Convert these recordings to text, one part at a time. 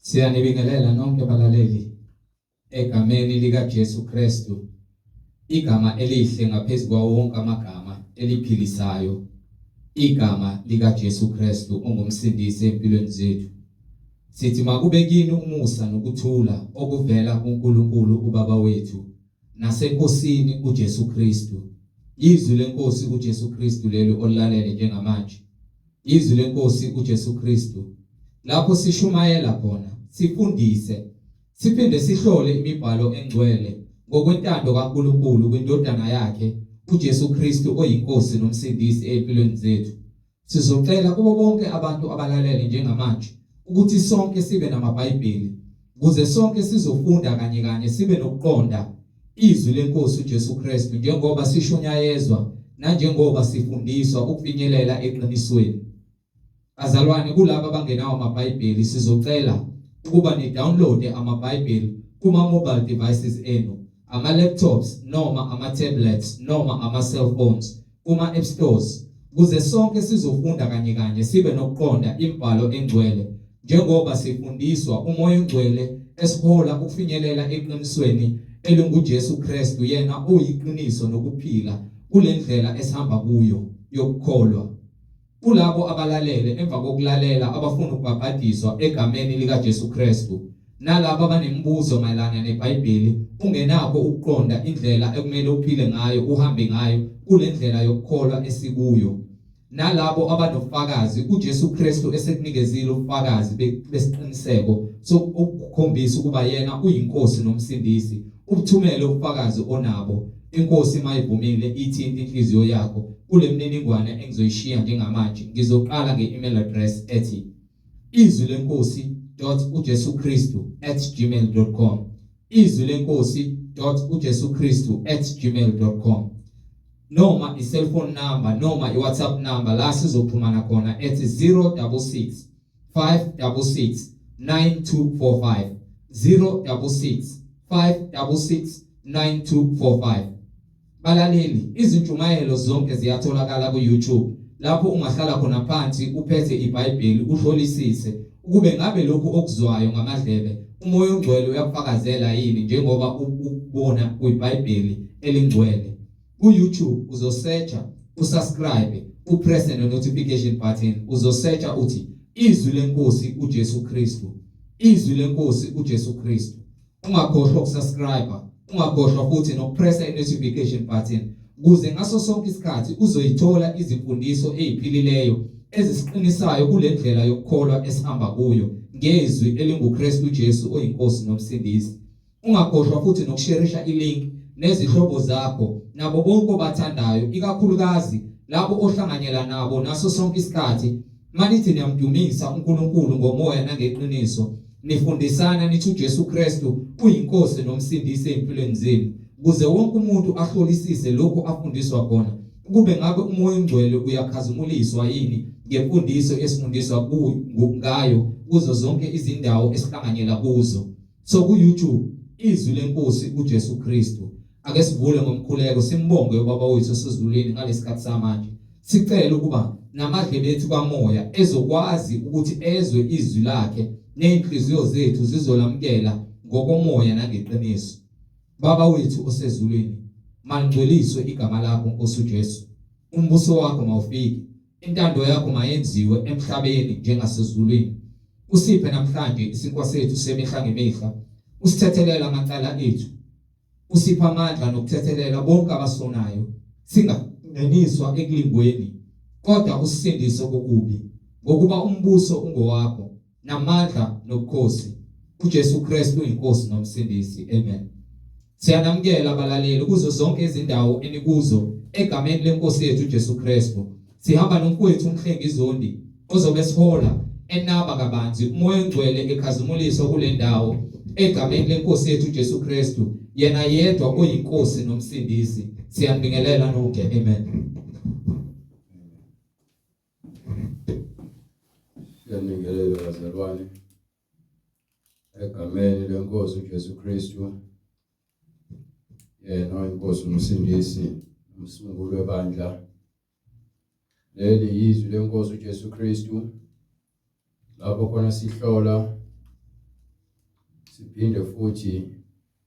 Siyanibingelela nonke abalaleli egameni likaJesu Kristu, igama elihle ngaphezulu kwawo wonke amagama eliphilisayo, igama likaJesu Kristu ongumsindisi empilweni zethu. Sithi makube kini umusa nokuthula okuvela kuNkulunkulu uBaba wethu naseNkosini uJesu Kristu. Izwilenkosi uJesu Kristu lelo olilalele njengamanje. Izwilenkosi uJesu Kristu. Lapho sishumayela khona, sifundise, siphinde sihlole imibhalo engcwele ngokwentando kaNkulunkulu kwindodana yakhe uJesu Kristu oyinkosi nomsindisi empilweni zethu. Sizocela kubo bonke abantu abalalele njengamanje ukuthi sonke sibe namaBhayibheli ukuze sonke sizofunda kanye sibe nokuqonda izwi lenkosi uJesu Kristu njengoba sishunyayezwa nanjengoba sifundiswa ukufinyelela eqinisweni. Bazalwane, kulabo abangenawo amaBhayibheli sizocela ukuba ni-download amaBhayibheli kuma mobile devices enu, ama laptops noma ama tablets noma ama cellphones, kuma app stores, ukuze sonke sizofunda kanye sibe nokuqonda imibhalo engcwele njengoba sifundiswa umoya ongcwele esihola ukufinyelela eqinisweni elinguJesu Kristu, yena oyiqiniso nokuphila kule ndlela esihamba kuyo yokukholwa. Kulabo abalalele emva kokulalela abafuna ukubhaphathizwa egameni likaJesu Kristu, nalabo abanemibuzo mayelana neBhayibheli ungenakho ukuqonda indlela ekumele uphile ngayo, uhambe ngayo kule ndlela yokukholwa esikuyo, nalabo abanofakazi uJesu Kristu esekunikezile ubufakazi besiqiniseko sokukhombisa ukuba yena uyinkosi nomsindisi, ubuthumele ubufakazi onabo. Inkosi mayivumile ithinte inhliziyo yakho kule mniningwane engizoyishiya njengamanje. Ngizoqala nge-email address ethi izwilenkosi.ujesukristu@gmail.com, izwilenkosi.ujesukristu@gmail.com, noma i-cellphone number noma i-WhatsApp number la sizoxhumana khona ethi 066 566 9245, 066 566 9245. Balaleli, izintshumayelo zonke ziyatholakala ku-YouTube lapho ungahlala khona phansi uphethe iBhayibheli uhlolisise ukube ngabe lokhu okuzwayo ngamadlebe umoya ongcwele uyakufakazela yini njengoba ukubona kwiBhayibheli elingcwele. Ku-YouTube uzosearcha, usubscribe, upress the notification button, uzosearcha uthi Izwilenkosi uJesu Kristu, Izwilenkosi uJesu Kristu. Ungakhohlwa ukusubscribe, ungakhohlwa futhi nokupressa i-notification button ukuze ngaso sonke isikhathi uzoyithola izimfundiso eziphilileyo ezisiqinisayo kule ndlela yokukholwa esihamba kuyo ngezwi elinguKristu Jesu oyinkosi nomsindisi. Ungakhohlwa futhi nokusharisha i-link nezihlobo zakho nabo bonke obathandayo, ikakhulukazi labo ohlanganyela nabo naso sonke isikhathi manithi niyamdumisa uNkulunkulu ngomoya nangeqiniso, nifundisana nithi uJesu Kristu uyinkosi nomsindisi empilweni zenu, ukuze wonke umuntu ahlolisise lokho afundiswa khona ukube ngabe umoya ongcwele uyakhazumuliswa yini ngemfundiso esifundiswa ngayo kuzo zonke izindawo esihlanganyela kuzo. So ku-YouTube Izwilenkosi uJesu Kristu. Ake sivule ngomkhuleko simbonge uBaba wethu osezulwini ngalesikhathi samanje. Sicela ukuba namadlebe ethu kamoya ezokwazi ukuthi ezwe izwi lakhe nenhliziyo zethu zizolamkela ngokomoya nangeqiniso. Baba wethu osezulwini, mangcweliswe igama lakho Nkosi uJesu. Umbuso wakho mawufike, intando yakho mayenziwe emhlabeni njengasezulwini. Usiphe namhlanje isinkwa sethu semihla ngemihla. Usithethelela amacala ethu, usipha amandla nokuthethelela bonke abasonayo, singangeniswa ekulingweni kodwa usindise kokubi, ngokuba umbuso ungowakho namandla nobukhosi uJesu Kristu uyinkosi nomsindisi. Amen. Siyanamukela abalaleli kuzo zonke izindawo enikuzo egameni lenkosi yethu uJesu Kristu. Sihamba nomfowethu umhlengi izondi ozobe sihola enaba kabanzi umoya ongcwele ekhazimulisa kule ndawo egameni lenkosi yethu uJesu Kristu, yena yedwa oyinkosi nomsindisi. Siyanibingelela nonke. Amen. Siyanibingelela bazalwane egameni lenkosi uJesu Kristu, yena oyinkosi nomsindisi umsunguli webandla. Leli yizwi lenkosi uJesu Kristu lapho khona sihlola siphinde futhi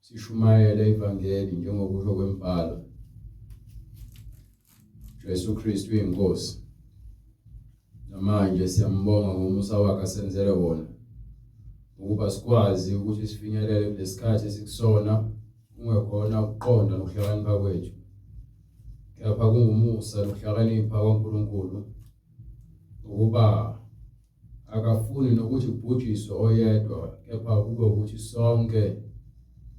sishumayele ivangeli njengokusho kwembhalo. Yesu Kristu inkosi. Namanje siyambonga ngomusa wakhe asenzele wona, ukuba sikwazi ukuthi sifinyelele kulesikhathi esikusona, kungekhona ukuqonda nokuhlakanipha kwethu, kepha kungumusa nokuhlakanipha kaNkulunkulu, ukuba akafuni nokuthi kubhujiswe oyedwa, kepha kube ukuthi sonke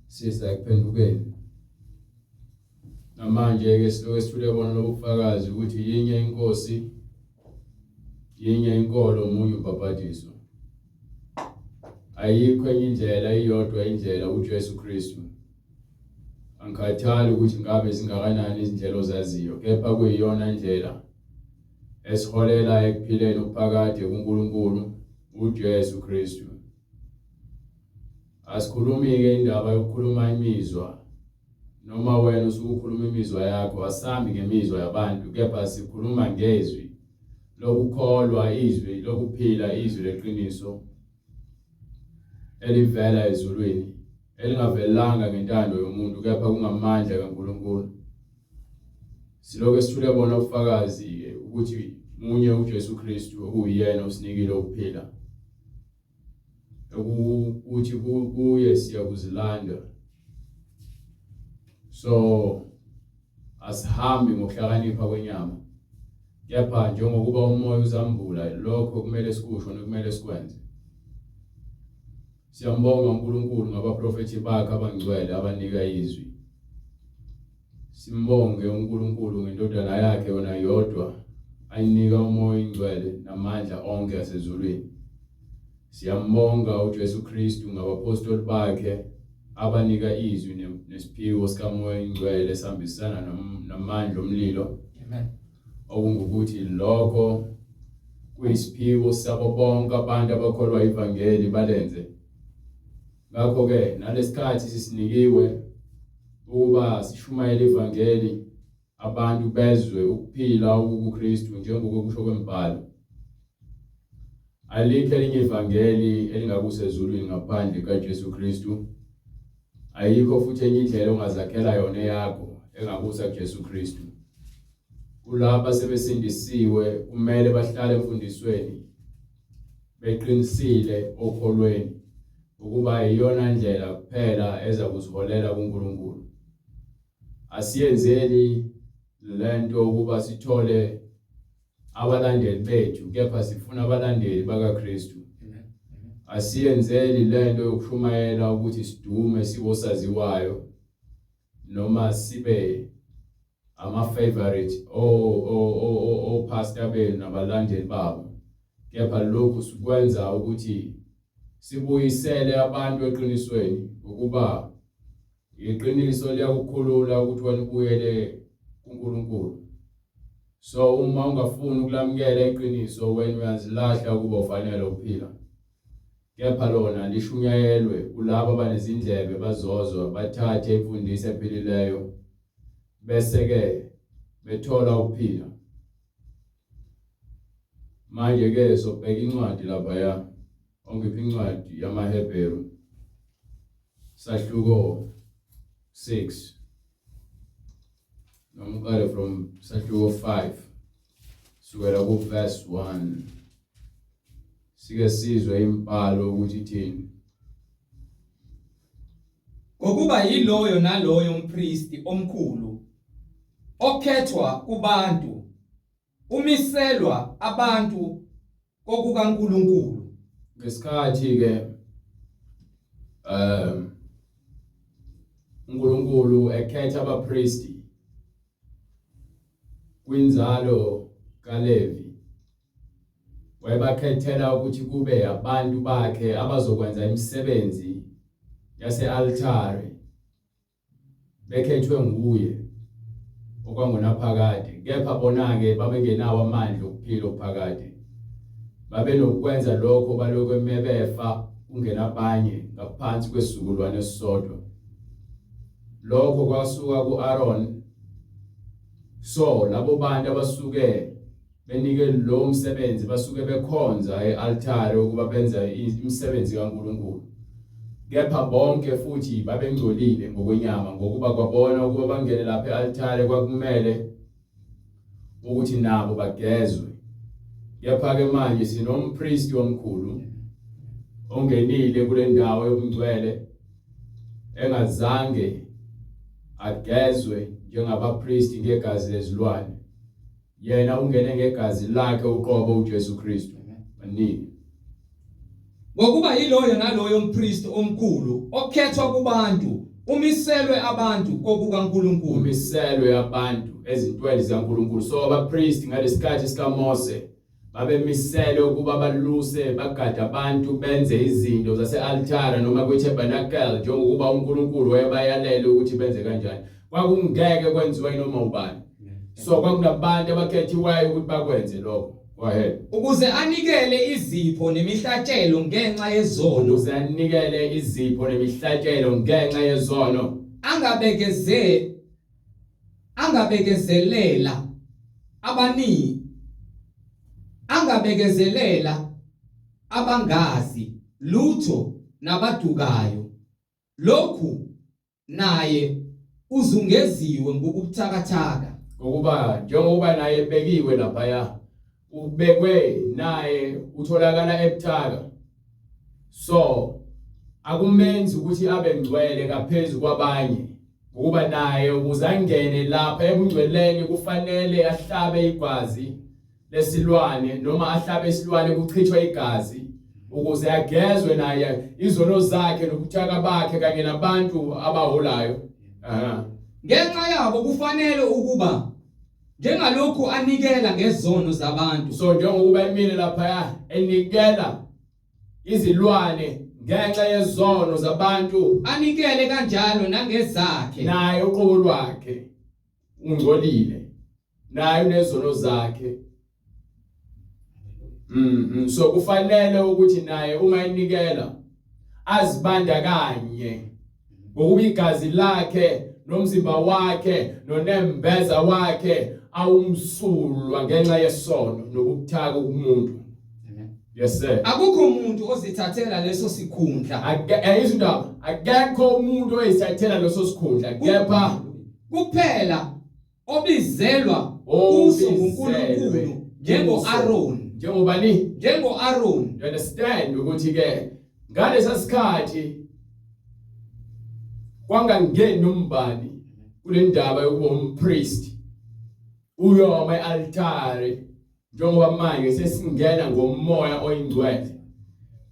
sisa ekuphendukeni. Namanje-ke siloke sithule bona lobufakazi ukuthi yinye inkosi, yinye inkolo, omunye ubhapatiso. Ayikho enye indlela, iyodwa indlela, uJesu Kristu. Angikhathali ukuthi ngabe zingakanani izindlela ozaziyo, kepha kuyiyona ndlela esiholela ekuphileni okuphakade kuNkulunkulu, uJesu Kristu. Asikhulumi-ke indaba yokukhuluma imizwa, noma wena usukhuluma imizwa yakho, asambi ngemizwa yabantu, kepha sikhuluma ngezwi lokukholwa, izwi lokuphila, izwi leqiniso elivela ezulwini, elingavelanga ngentando yomuntu, kepha kungamandla kaNkulunkulu. Siloke sithule bona ubufakazi ukuthi munye uJesu Kristu okuyena usinikile ukuphila, ukuthi kuye siyakuzilanda. So asihambi ngokuhlakanipha kwenyama, kepha njengokuba umoya uzambula, lokho kumele sikusho nokumele sikwenze. Siyambonga uNkulunkulu ngabaprofethi bakhe abangcwele abanika izwi. Simbonge uNkulunkulu ngendodana yakhe yona yodwa ayinika umoya ingcwele namandla onke asezulwini. Siyambonga uJesu Kristu ngabapostoli bakhe abanika izwi nesiphiwo sikamoya ingcwele esihambisana namandla omlilo. Amen. Okungukuthi lokho kuyisiphiwo sabo bonke abantu abakholwa ivangeli balenze. Ngakho-ke nalesikhathi sisinikiwe ukuba sishumayele ivangeli, abantu bezwe ukuphila okuKristu njengokusho kwembhalo. Alikho elinye ivangeli elingakusezulwini ngaphandle kaJesu Kristu. Ayikho futhi enye indlela ongazakhela yona yakho engakusa kuJesu Kristu. Kulaba sebesindisiwe kumele bahlale emfundisweni, beqinisile okholweni, ukuba iyona ndlela kuphela eza kusiholela kuNkulunkulu. Asiyenzeli lento ukuba sithole abalandeli bethu, kepha sifuna abalandeli bakaKristu. Asiyenzeli lento yokushumayela ukuthi sidume sibosaziwayo, noma sibe ama-favorite pastor benu nabalandeli babo, kepha lokhu sikwenza ukuthi sibuyisele abantu eqinisweni, ukuba iqiniso liyakukhulula ukuthi wena ubuyele kuNkulunkulu. So uma ungafuni ukulamukela iqiniso, wena uyazilahla ukuba ufanele ukuphila, kepha lona lishunyayelwe kulabo abanezindlebe bazozwa, bathathe imfundiso ephilileyo, bese-ke bethola ukuphila. Manje-ke sobheka incwadi laphaya, ongiphi incwadi yamaHebheru, sahluko 6, noma uqale from sahluko 5 sukela ku verse 1. Sike sizwe imbhalo ukuthi ithini. Ngokuba yiloyo naloyo umpristi omkhulu okhethwa kubantu, umiselwa abantu kokukaNkulunkulu. Ngesikhathi-ke uNkulunkulu ekhetha abapristi kwinzalo kaLevi, wayebakhethela ukuthi kube abantu bakhe abazokwenza imisebenzi yase-altare, bekhethwe nguye okwangunaphakade, kepha bona-ke babengenawo amandla okuphila okuphakade. Babenokwenza lokho balokhu befa kungenabanye ngaphansi kwesizukulwane esisodwa. Lokho kwasuka ku-Aaron. So labo bantu abasuke benike lo msebenzi basuke bekhonza e-altare ukuba benza imisebenzi kaNkulunkulu. kepha bonke futhi babengcolile ngokwenyama ngokuba kwabona ukuba bangene lapha e-altare kwakumele ukuthi nabo bagezwe. Kepha ke manje sinompriest omkhulu ongenile kule ndawo yobungcwele engazange agezwe njengabapriest ngegazi lezilwane. Yena ungene ngegazi lakhe uqobo uJesu Kristu. Maningi. Ngokuba yiloyo naloyo umpriest omkhulu okhethwa kubantu, umiselwe abantu kokukaNkulunkulu. Umiselwe abantu ezintweni zikaNkulunkulu. So abapriest ngalesikhathi sikaMose babemiselwe ukuba baluse bagada abantu benze izinto zase-altare noma kwi-tabernacle njengokuba uNkulunkulu wayebayalele ukuthi benze kanjani. Kwakungeke kwenziwe noma ubani. So kwakunabantu abakhethiweyo ukuthi bakwenze lokho. Go ahead. Ukuze anikele izipho nemihlatshelo ngenxa yezono. Ukuze anikele izipho nemihlatshelo ngenxa yezono. Angabekezelela abangazi lutho nabadukayo. Lokhu naye uzungeziwe ngokubuthakathaka. Ngokuba njengoba naye ebekiwe lapha ubekwe naye utholakala ebuthaka. So akumenzi ukuthi abe ngcwele kaphezulu kwabanye. Ngokuba naye ukuze angene lapha ebungcweleni kufanele ahlabe igazi lesilwane noma ahlabe isilwane kuchithwa igazi ukuze agezwe naye izono zakhe nobuthaka bakhe kanye nabantu abaholayo. Ngenxa yabo kufanele ukuba njengalokhu anikela ngezono zabantu. So njengokuba emile lapha enikela izilwane ngenxa yezono zabantu, anikele kanjalo nangezakhe. Naye uqobo lwakhe ungcolile, naye unezono zakhe. So kufanele ukuthi naye uma enikela azibandakanye ngokuba igazi lakhe nomzimba wakhe nonembeza wakhe awumsulwa ngenxa yesono nokubuthaka kumuntu. Yes sir. Akukho umuntu ozithathela leso sikhundla. Ayizindaba. Akekho umuntu oyithathela leso sikhundla. Kepha kuphela obizelwa kuso uNkulunkulu njengo-Aaron. Njengo-Aaron. You understand ukuthi ke ngalesa sikhathi kwangangeni nombani kule ndaba yokuba umpriest uyoma e-altare. Njengoba manje sesingena ngomoya oyingcwele.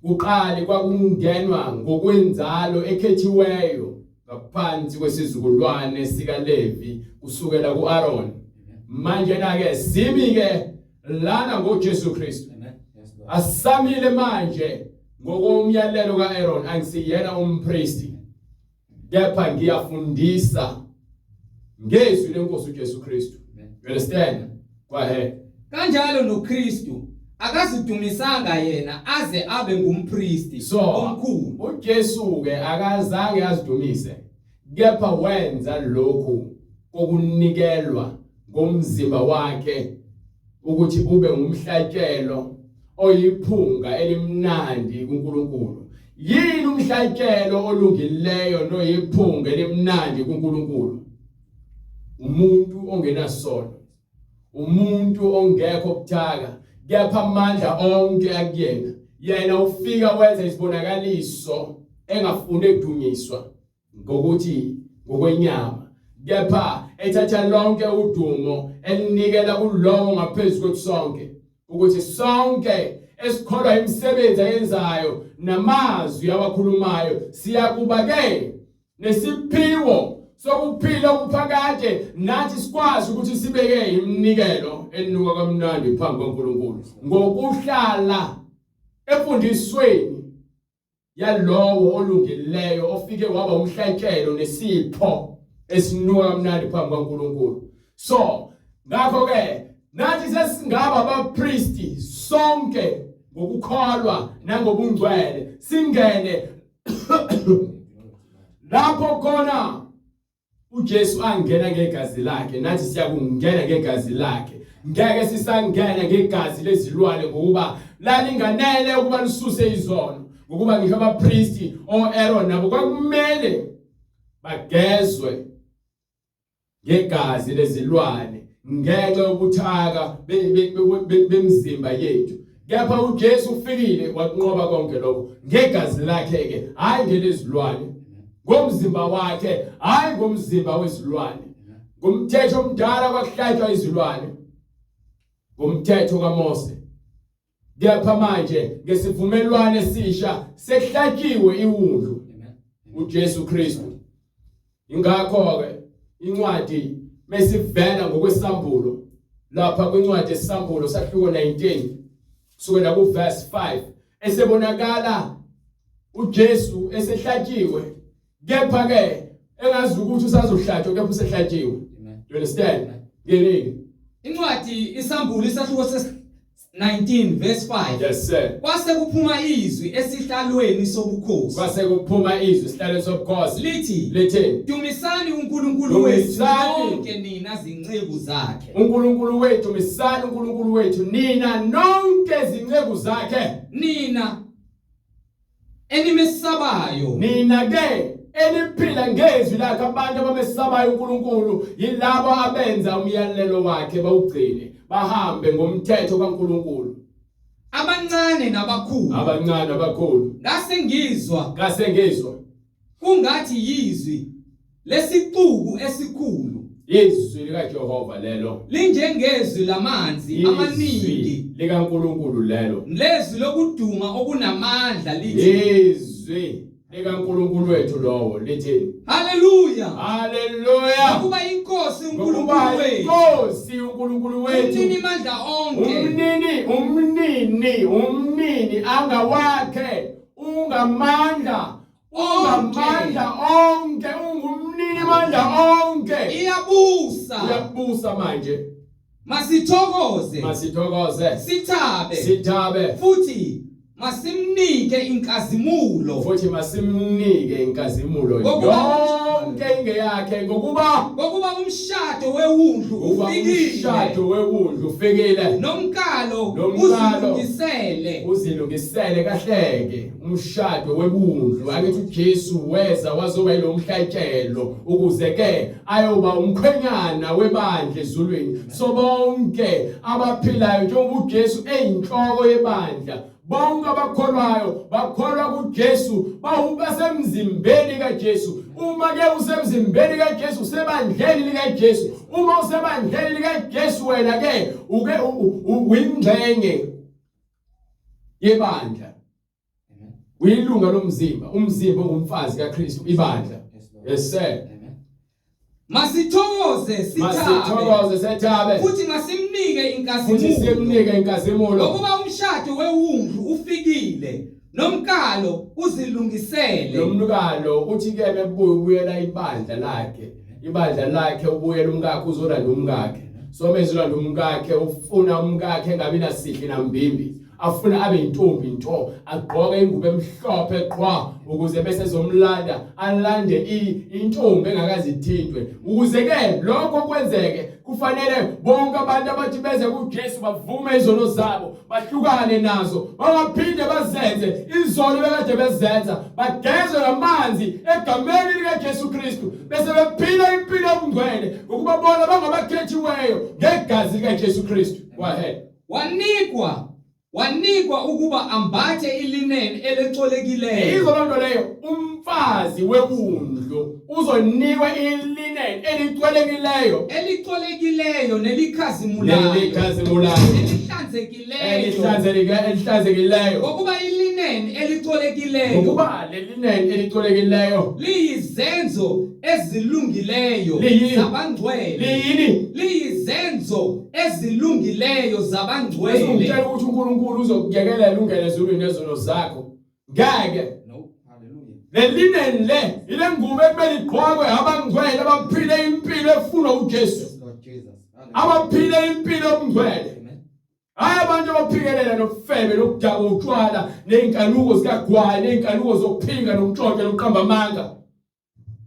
Kuqali kwakungenwa ngokwenzalo ekhethiweyo ngaphansi kwesizukulwane sikaLevi kusukela ku-Aaron. Manje na-ke sibi-ke lana ngoJesu Kristu. Asamile manje ngokomyalelo ka-Aaron angisiyena umpriest. Kepha ngiyafundisa ngezwi leNkosi uJesu Kristu. You understand? Go ahead. Kanjalo noKristu akazidumisanga yena aze abe ngumpriest omkhulu. uJesu ke akazange azidumise, kepha wenza lokhu kokunikelwa ngomzimba wakhe ukuthi ube ngumhlatshelo oyiphunga elimnandi kuNkulunkulu. Yini umhlatshelo olungileyo noyiphunga elimnandi kuNkulunkulu? Umuntu ongenasono, umuntu ongekho buthaka, kepha amandla onke akuyena. Yena ufika wenza isibonakaliso engafuni ukudunyiswa ngokuthi ngokwenyama, kepha ethatha lonke udumo elinikela kulowo ngaphezulu kwesonke, ukuthi sonke esikholwa imisebenzi ayenzayo namazwi awakhulumayo siyakuba ke nesiphiwo sokuphila okuphakade nathi sikwazi ukuthi sibeke iminikelo enuka kamnandi phambi kaNkulunkulu ngokuhlala emfundisweni yalowo olungileyo ofike waba umhlatshelo nesipho esinuka kamnandi phambi kaNkulunkulu. So ngakho ke nathi sesingaba abapriest sonke ngokukholwa nangobungcwele singene lapho khona uJesu angena ngegazi lakhe, nathi siyakungena ngegazi lakhe. Ngeke sisangena ngegazi lezilwane ngokuba lalinganele ukuba lisuse izono, ngokuba ngisho abapriest Aaron nabo kwakumele bagezwe ngegazi lezilwane ngenxa yobuthaka bemzimba yethu. Kepha uJesu ufikile wakunqoba konke lokho ngegazi lakhe ke, hayi ngelezilwane, ngomzimba wakhe, hayi ngomzimba wezilwane. Ngumthetho omdala kwakuhlatshwa izilwane, ngumthetho kaMose. Kepha manje ngesivumelwano esisha sehlatshiwe iwundlu uJesu Kristu. Ingakho ke incwadi mesivela ngokwesambulo lapha kwincwadi yesambulo sahluko 19 kusukela ku verse 5 esebonakala uJesu esehlatshiwe, kepha ke engazi ukuthi usazohlatshwa kepha usehlatshiwe. You understand? Ngelini incwadi isambulo isahluko 19 verse 5. Yes sir. Kwase kuphuma izwi esihlalweni sobukhosi. Kwase kuphuma izwi esihlalweni sobukhosi lithi dumisani uNkulunkulu wethu nonke nina zinceku zakhe. uNkulunkulu wethu, misani uNkulunkulu wethu nina nonke zinceku zakhe. Nina enimesabayo, nina ke eliphila ngezwi lakhe, abantu abamesabayo uNkulunkulu yilabo abenza umyalelo wakhe bawugcine bahambe ngomthetho kaNkulunkulu. abancane nabakhulu, Abancane abakhulu. ngase ngizwa kungathi yizwi lesixuku esikhulu, izwi likaJehova lelo, linjengezwi lamanzi amaningi likaNkulunkulu lelo, lezwi lokuduma okunamandla lithi izwi likaNkulunkulu wethu lowo lithi haleluya, haleluya. ukuba inkosi uNkulunkulu Ngokuba wethu, inkosi uNkulunkulu wethu, umnini mandla onke, umnini angawakhe, ungamandla onke, ungumnini mandla onke, uyabusa manje. masithokoze sithabe futhi masimnike inkazimulo yonke ingeyakhe, ngokuba umshado wewundlu ufikile nomkalo uzilungisele kahleke. Umshado wewundlu, akithi uJesu weza wazoba yilo mhlatshelo ukuze ke ayoba umkhwenyana webandla ezulwini. So bonke abaphilayo njengoba uJesu eyinhloko yebandla, bonke abakholwayo bakholwa kuJesu, basemzimbeni kaJesu. Uma ke usemzimbeni kaJesu, usebandleni likaJesu. Uma usebandleni likaJesu, wena ke uyingxenye yebandla, uyilunga lomzimba. Umzimba ongumfazi kaKristu, ibandla. Yes sir. masithokoze sithabe futhi masimnike inkazimulo ngokuba umshado wewundlu ufikile nomkalo uzilungisele. Nomkalo uthi ke ubuyela ibandla lakhe ubuyela umkakhe, uzolanda umkakhe. So mezolanda umkakhe, ufuna umkakhe engabi nasihle nambimbi, afuna abe intombi nto, agqoke ingubo emhlophe qhwa ukuze bese zomlanda, alande intombi engakazithintwe. Ukuze ke lokho kwenzeke, kufanele bonke abantu abathi beze kuJesu bavume izono zabo, bahlukane nazo, bangaphinde bazenze izono bekade bezenza, bagezwe ngamanzi egameni likaJesu Kristu, bese bephila impilo engcwele ngokuba bona bangabakhethiweyo ngegazi likaJesu Kristu. Go ahead. Wanikwa ukuba ambathe ilineni elicolekileyo. Izolonto leyo, umfazi wewundlu uzonikwa ilineni elicolekileyo nelikhazimulayo, elihlanzekileyo. Ngokuba ilineni elicolekileyo, ngokuba lelineni elicolekileyo liyizenzo ezilungileyo zabangcwele. Liyizenzo ezilungileyo zabangcwele. Ngicela ukuthi uNkulunkulu uzokuyekelela ungene ezulwini nezono zakho. Ngeke. No, hallelujah. Lelineni le ile ngubo ekumele igqokwe abangcwele abaphile impilo efuna uJesu. Abaphile impilo obungcwele. Hayi abantu abaphikelele nokufebe nokudaka utshwala nenkanuko zikagwayi, nenkanuko zokuphinga nokuxoxa nokuqamba amanga,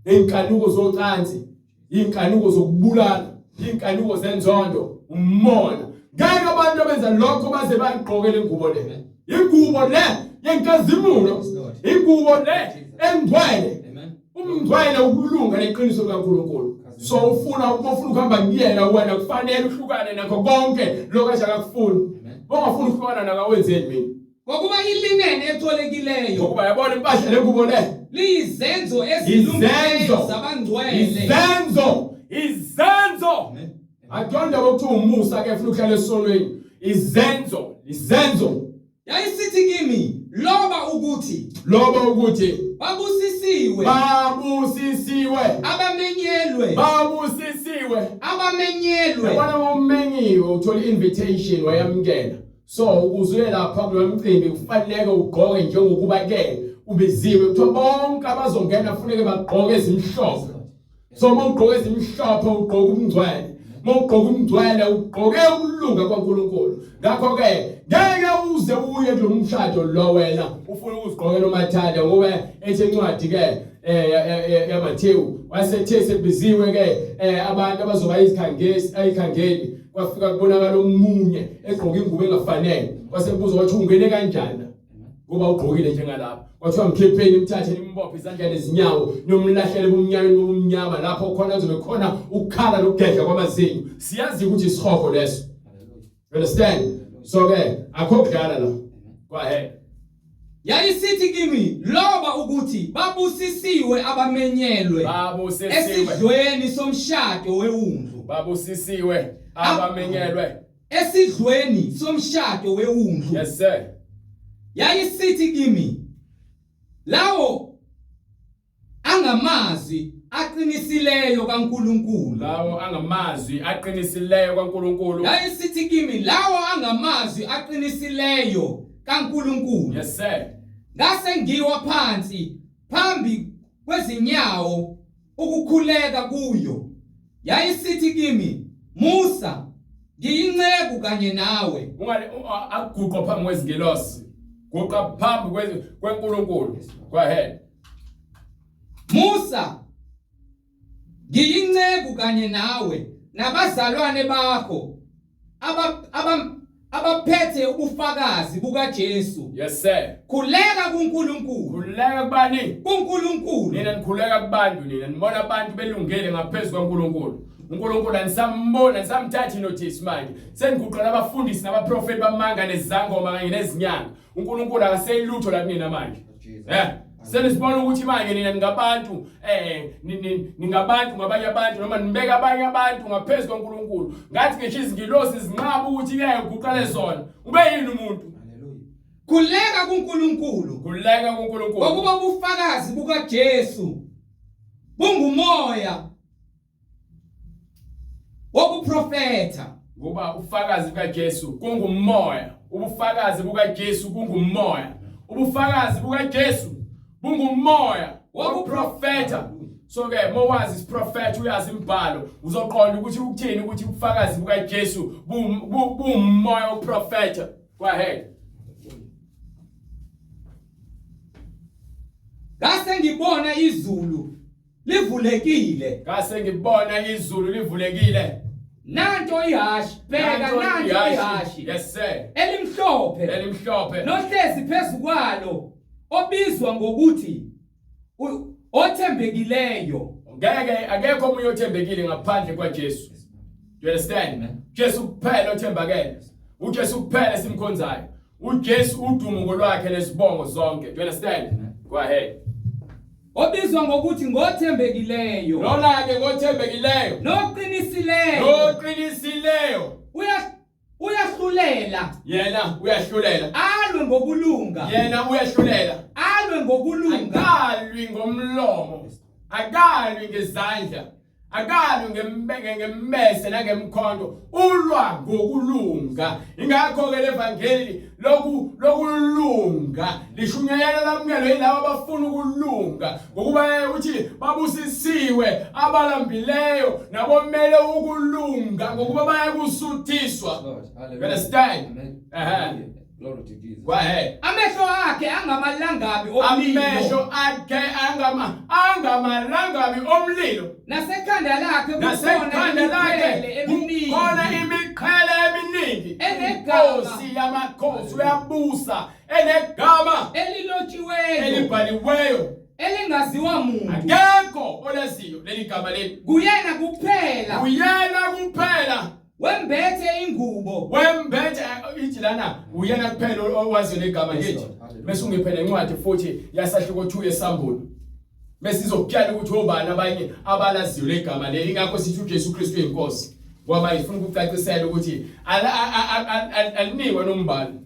nenkanuko zocansi, inkanuko zokubulala, inkanuko zenzondo, umona. Ngeke abantu abenza lokho baze bagqoke lengubo le. Ingubo le yenkazimulo ingubo le engcwele Amen. umngcwele ukulunga leqiniso likaNkulunkulu. So ufuna ukuhamba kuyena wena kufanele uhlukane nakho konke lokho akakufuni. Ongafuni ukuhlukana nakawenzeni mina. Ngokuba ilinene etholekileyo Ngokuba yabona impahla lengubo le liyizenzo ezilungileyo zabangcwele. Izenzo. Ajonda ukuthi umusa ke futhi uhlale esonweni. Izenzo. Yayisithi kimi loba ukuthi babusisiwe abamenyelwe yabona umenyiwe uthola invitation wayamkela. So ukuzuye lapha kulo mcimbi kufanele ugqoke njengokuba ke ubiziwe kuthiwa bonke abazongena kufanele bagqoke ezimhlophe. So mawugqoke ezimhlophe ugqoke umngcwele. Mawugqoke umngcwele ugqoke ukulunga kwaNkulunkulu. Ngakho ke ngeke uze uye kulo mshado lo wena ufuna ukuzigqokela umathanda ngoba ethi incwadi ke yaMathewu wasethe sebiziwe ke abantu abazoba ayikhangeli kwafika kubonakala umunye egqoka ingubo engafanele wasebuza wathi ungene kanjani ngoba ugqokile njengalapha kwathiwa mkhipheni imthathe nimbophe izandla nezinyawo nomlahlele bomnyama lapho khona kuzobe khona ukukhala nokugedla kwamazinyo. Siyazi ukuthi isihogo leso. You understand? So ke akho kudala la. Go ahead. Yayisithi kimi loba ukuthi babusisiwe abamenyelwe esidlweni somshado weWundlu. Babusisiwe abamenyelwe esidlweni somshado weWundlu. Yes sir. Yayisithi kimi lawo angamazwi aqinisileyo kaNkulunkulu. Yayisithi kimi lawo angamazwi aqinisileyo kaNkulunkulu. Yes sir. Ngase ngiwa phansi phambi kwezinyawo ukukhuleka kuyo. Yayisithi kimi Musa ngiyinceku kanye nawe. Akuguqa phambi kwezingelosi. Guqa phambi kweNkulunkulu. Go ahead. Musa ngiyinceku kanye nawe nabazalwane bakho abaphethe ubufakazi bukaJesu. Yes sir. Khuleka kuNkulunkulu. Khuleka kubani? kuNkulunkulu. Nina nikhuleka kubantu nina nibona abantu belungele ngaphezulu kwaNkulunkulu. uNkulunkulu anisambona nisamthatha notice manje. Seniguqala abafundisi nabaprofeti bamanga nezangoma kanye nezinyanga. uNkulunkulu akaseyilutho la kunina manje. Senisibona ukuthi manje nina ningabantu ningabantu ngabanye abantu noma nibeka abanye abantu ngaphezulu kwaNkulunkulu. Ngathi ngisho izingilosi zinqaba ukuthi ke uguqale zona. Ube yini umuntu? Khuleka kuNkulunkulu. Khuleka kuNkulunkulu. Ngokuba ubufakazi bukaJesu bungumoya wokuprofetha. Ngoba ufakazi bukaJesu kungumoya. Ubufakazi bukaJesu kungumoya. Ubufakazi bukaJesu bungumoya wokuprofetha. So ke mowazi isprofetha uyazi imbhalo uzoqonda ukuthi ukuthini ukuthi ubufakazi bukaJesu bungumoya wokuprofetha. Go ahead. Ngase ngibona izulu livulekile. Nanto ihashi, bheka nanto ihashi. Yes sir. Elimhlophe. Nohlezi phezu kwalo obizwa ngokuthi othembekileyo. Akekho omunye othembekile ngaphandle kwaJesu. You understand? Jesu kuphela othembakele. uJesu kuphela simkhonzayo. uJesu udumo ngolwakhe nesibongo zonke. You understand? Go ahead. Obizwa ngokuthi ngothembekileyo. Lona ke ngothembekileyo. Noqinisileyo. Uyahlulela. Yena uyahlulela. Alwe ngokulunga. Yena uyahlulela. Alwe ngokulunga. Akalwi ngomlomo. Akalwi ngezandla. Akalwi ngemmese nangemkhonto. Ulwa ngokulunga. Ingakho ke levangeli lokulunga lishunyayela lamukelo yilabo abafuna ukulunga ngokuba uthi babusisiwe abalambileyo nabomele ukulunga ngokuba bayakusuthiswa. Understand? Glory to Jesus. Amehlo akhe angamalangabi omlilo. Amehlo akhe angamalangabi omlilo nasekhanda lakhe nasekhanda lakhe eminingi khona imiqhele eminingi enegama inkosi yamakhosi uyabusa enegama elilotshiweyo elibhaliweyo elingaziwa muntu akekho olaziyo leli gama leli kuyena kuphela wembethe ingubo wembethe ithi lana uyena kuphela owaziyo legama ngithi bese ungiphele incwadi futhi yasahluko 2 yesambulo bese izokutyala ukuthi obani abanye abalaziyo legama leli ngakho sithi uJesu Kristu inkosi ngoba ifuna ukucacisela ukuthi alinikwa nombani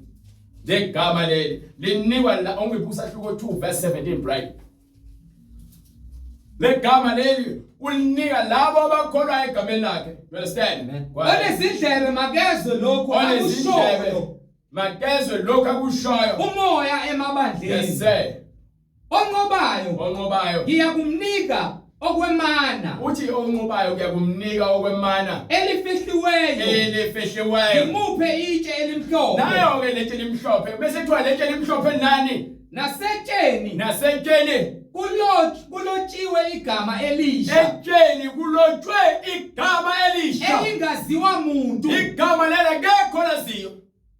legama leli linikwa la ongiphusahluko 2 verse 17 bright legama leli ulinika labo abakholwa egameni lakhe. You understand? Onezindlebe makezwe lokho akushoyo. Makezwe lokho akushoyo. Umoya emabandleni. Yes sir. Onqobayo ngiyakumnika okwemana. Uthi onqobayo kuyakumnika okwemana. Elifihliweyo. Ngimuphe itshe elimhlophe. Nayo ke letshe elimhlophe. Bese kuthiwa letshe elimhlophe nani? Nasetsheni. Kulotshiwe igama elisha. Etsheni kulotshwe igama elisha. Elingaziwa muntu. Igama lelo ngekho laziyo.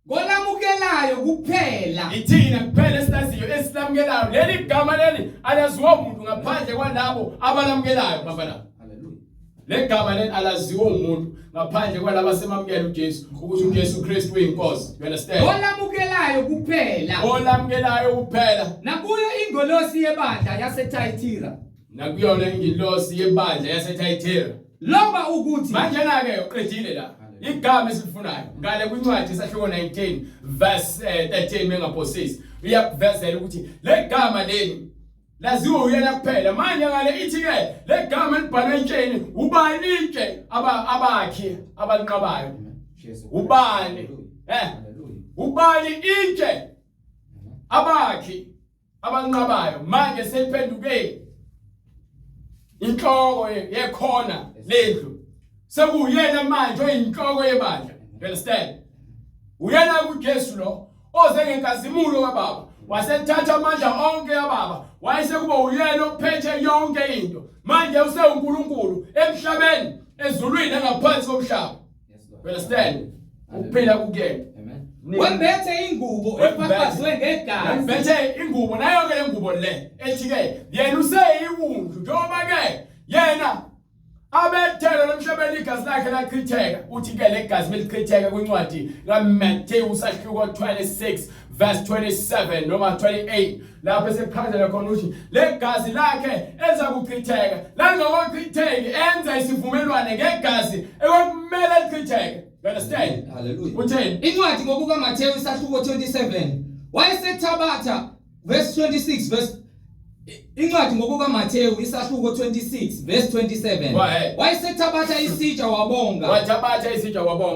Ngolamukelayo kuphela. Ithina kuphela esilaziyo esilamukelayo. Leli gama leli alaziwa umuntu ngaphandle kwalabo abalamukelayo bafana. Haleluya. Le gama leli alaziwa umuntu ngaphandle kwalabo asemamukela uJesu ukuthi uJesu Kristu uyinkosi. You understand? Ngolamukelayo kuphela. Nakuyo ingolosi yebandla yaseThyatira. Nakuyona ingilosi yebandla yaseThyatira. Loba ukuthi manje ke uqedile la. Igama esifunayo ngale kwincwadi sahluko 19 verse 13 mengaphosisi uyakuvezela ukuthi le gama leli laziwa uyena kuphela manje ngale ithi ke le gama libhalwe entsheni ubani intshe abakhi abalinqabayo ubani ubani intshe abakhi abalinqabayo manje seliphenduke inhloko yekhona lendlu sekuyena manje oyinhloko yebandla. You understand? Uyena kuJesu lo oze ngenkazimulo kaBaba wasethatha amandla onke kaBaba wayesekuba uyena ophethe yonke into manje usewuNkulunkulu emhlabeni ezulwini ngaphansi komhlaba. You understand? Uphila kukuyena. Wembethe ingubo efafazwe ngegazi. Wembethe ingubo nayo ke lengubo le ethi ke yena useyiwundlu njengoba ke yena abethela lomhlabeni igazi lakhe lachitheka uthi ke legazi melichitheka kwincwadi kaMathewu sahluko 26 verse 27 noma 28 lapho esekhazela khona uthi legazi lakhe eza kuchitheka langokuchitheki enza isivumelwano ngegazi ekwakumele lichitheke. You understand? Hallelujah. Utheni incwadi ngokuka Mathewu sahluko 27 wayesethabatha verse 26 verse incwadi ngokuka Mathewu isahluko 26 verse 27 wayesethabatha isitsha wabonga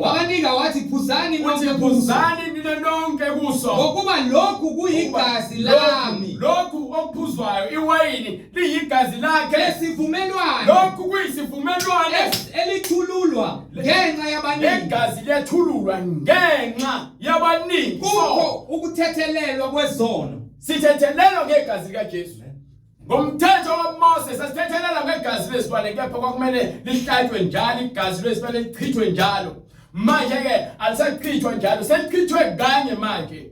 wabanika wathi phuzani nonke kuso ngokuba lokhu kuyigazi lami lokhu okuphuzwayo iwayini liyigazi lakhe lesivumelwano lokhu kuyisivumelwano elithululwa ngenxa yabaningi igazi lethululwa ngenxa yabaningi kukho ukuthethelelwa kwezono sithethelelwa ngegazi likaJesu. Ngomthetho kaMose sasithethelela ngegazi lesibane kepha kwakumele lihlathwe njalo igazi lesibane lichithwe njalo. Manje ke alisachithwa njalo selichithwe kanye manje.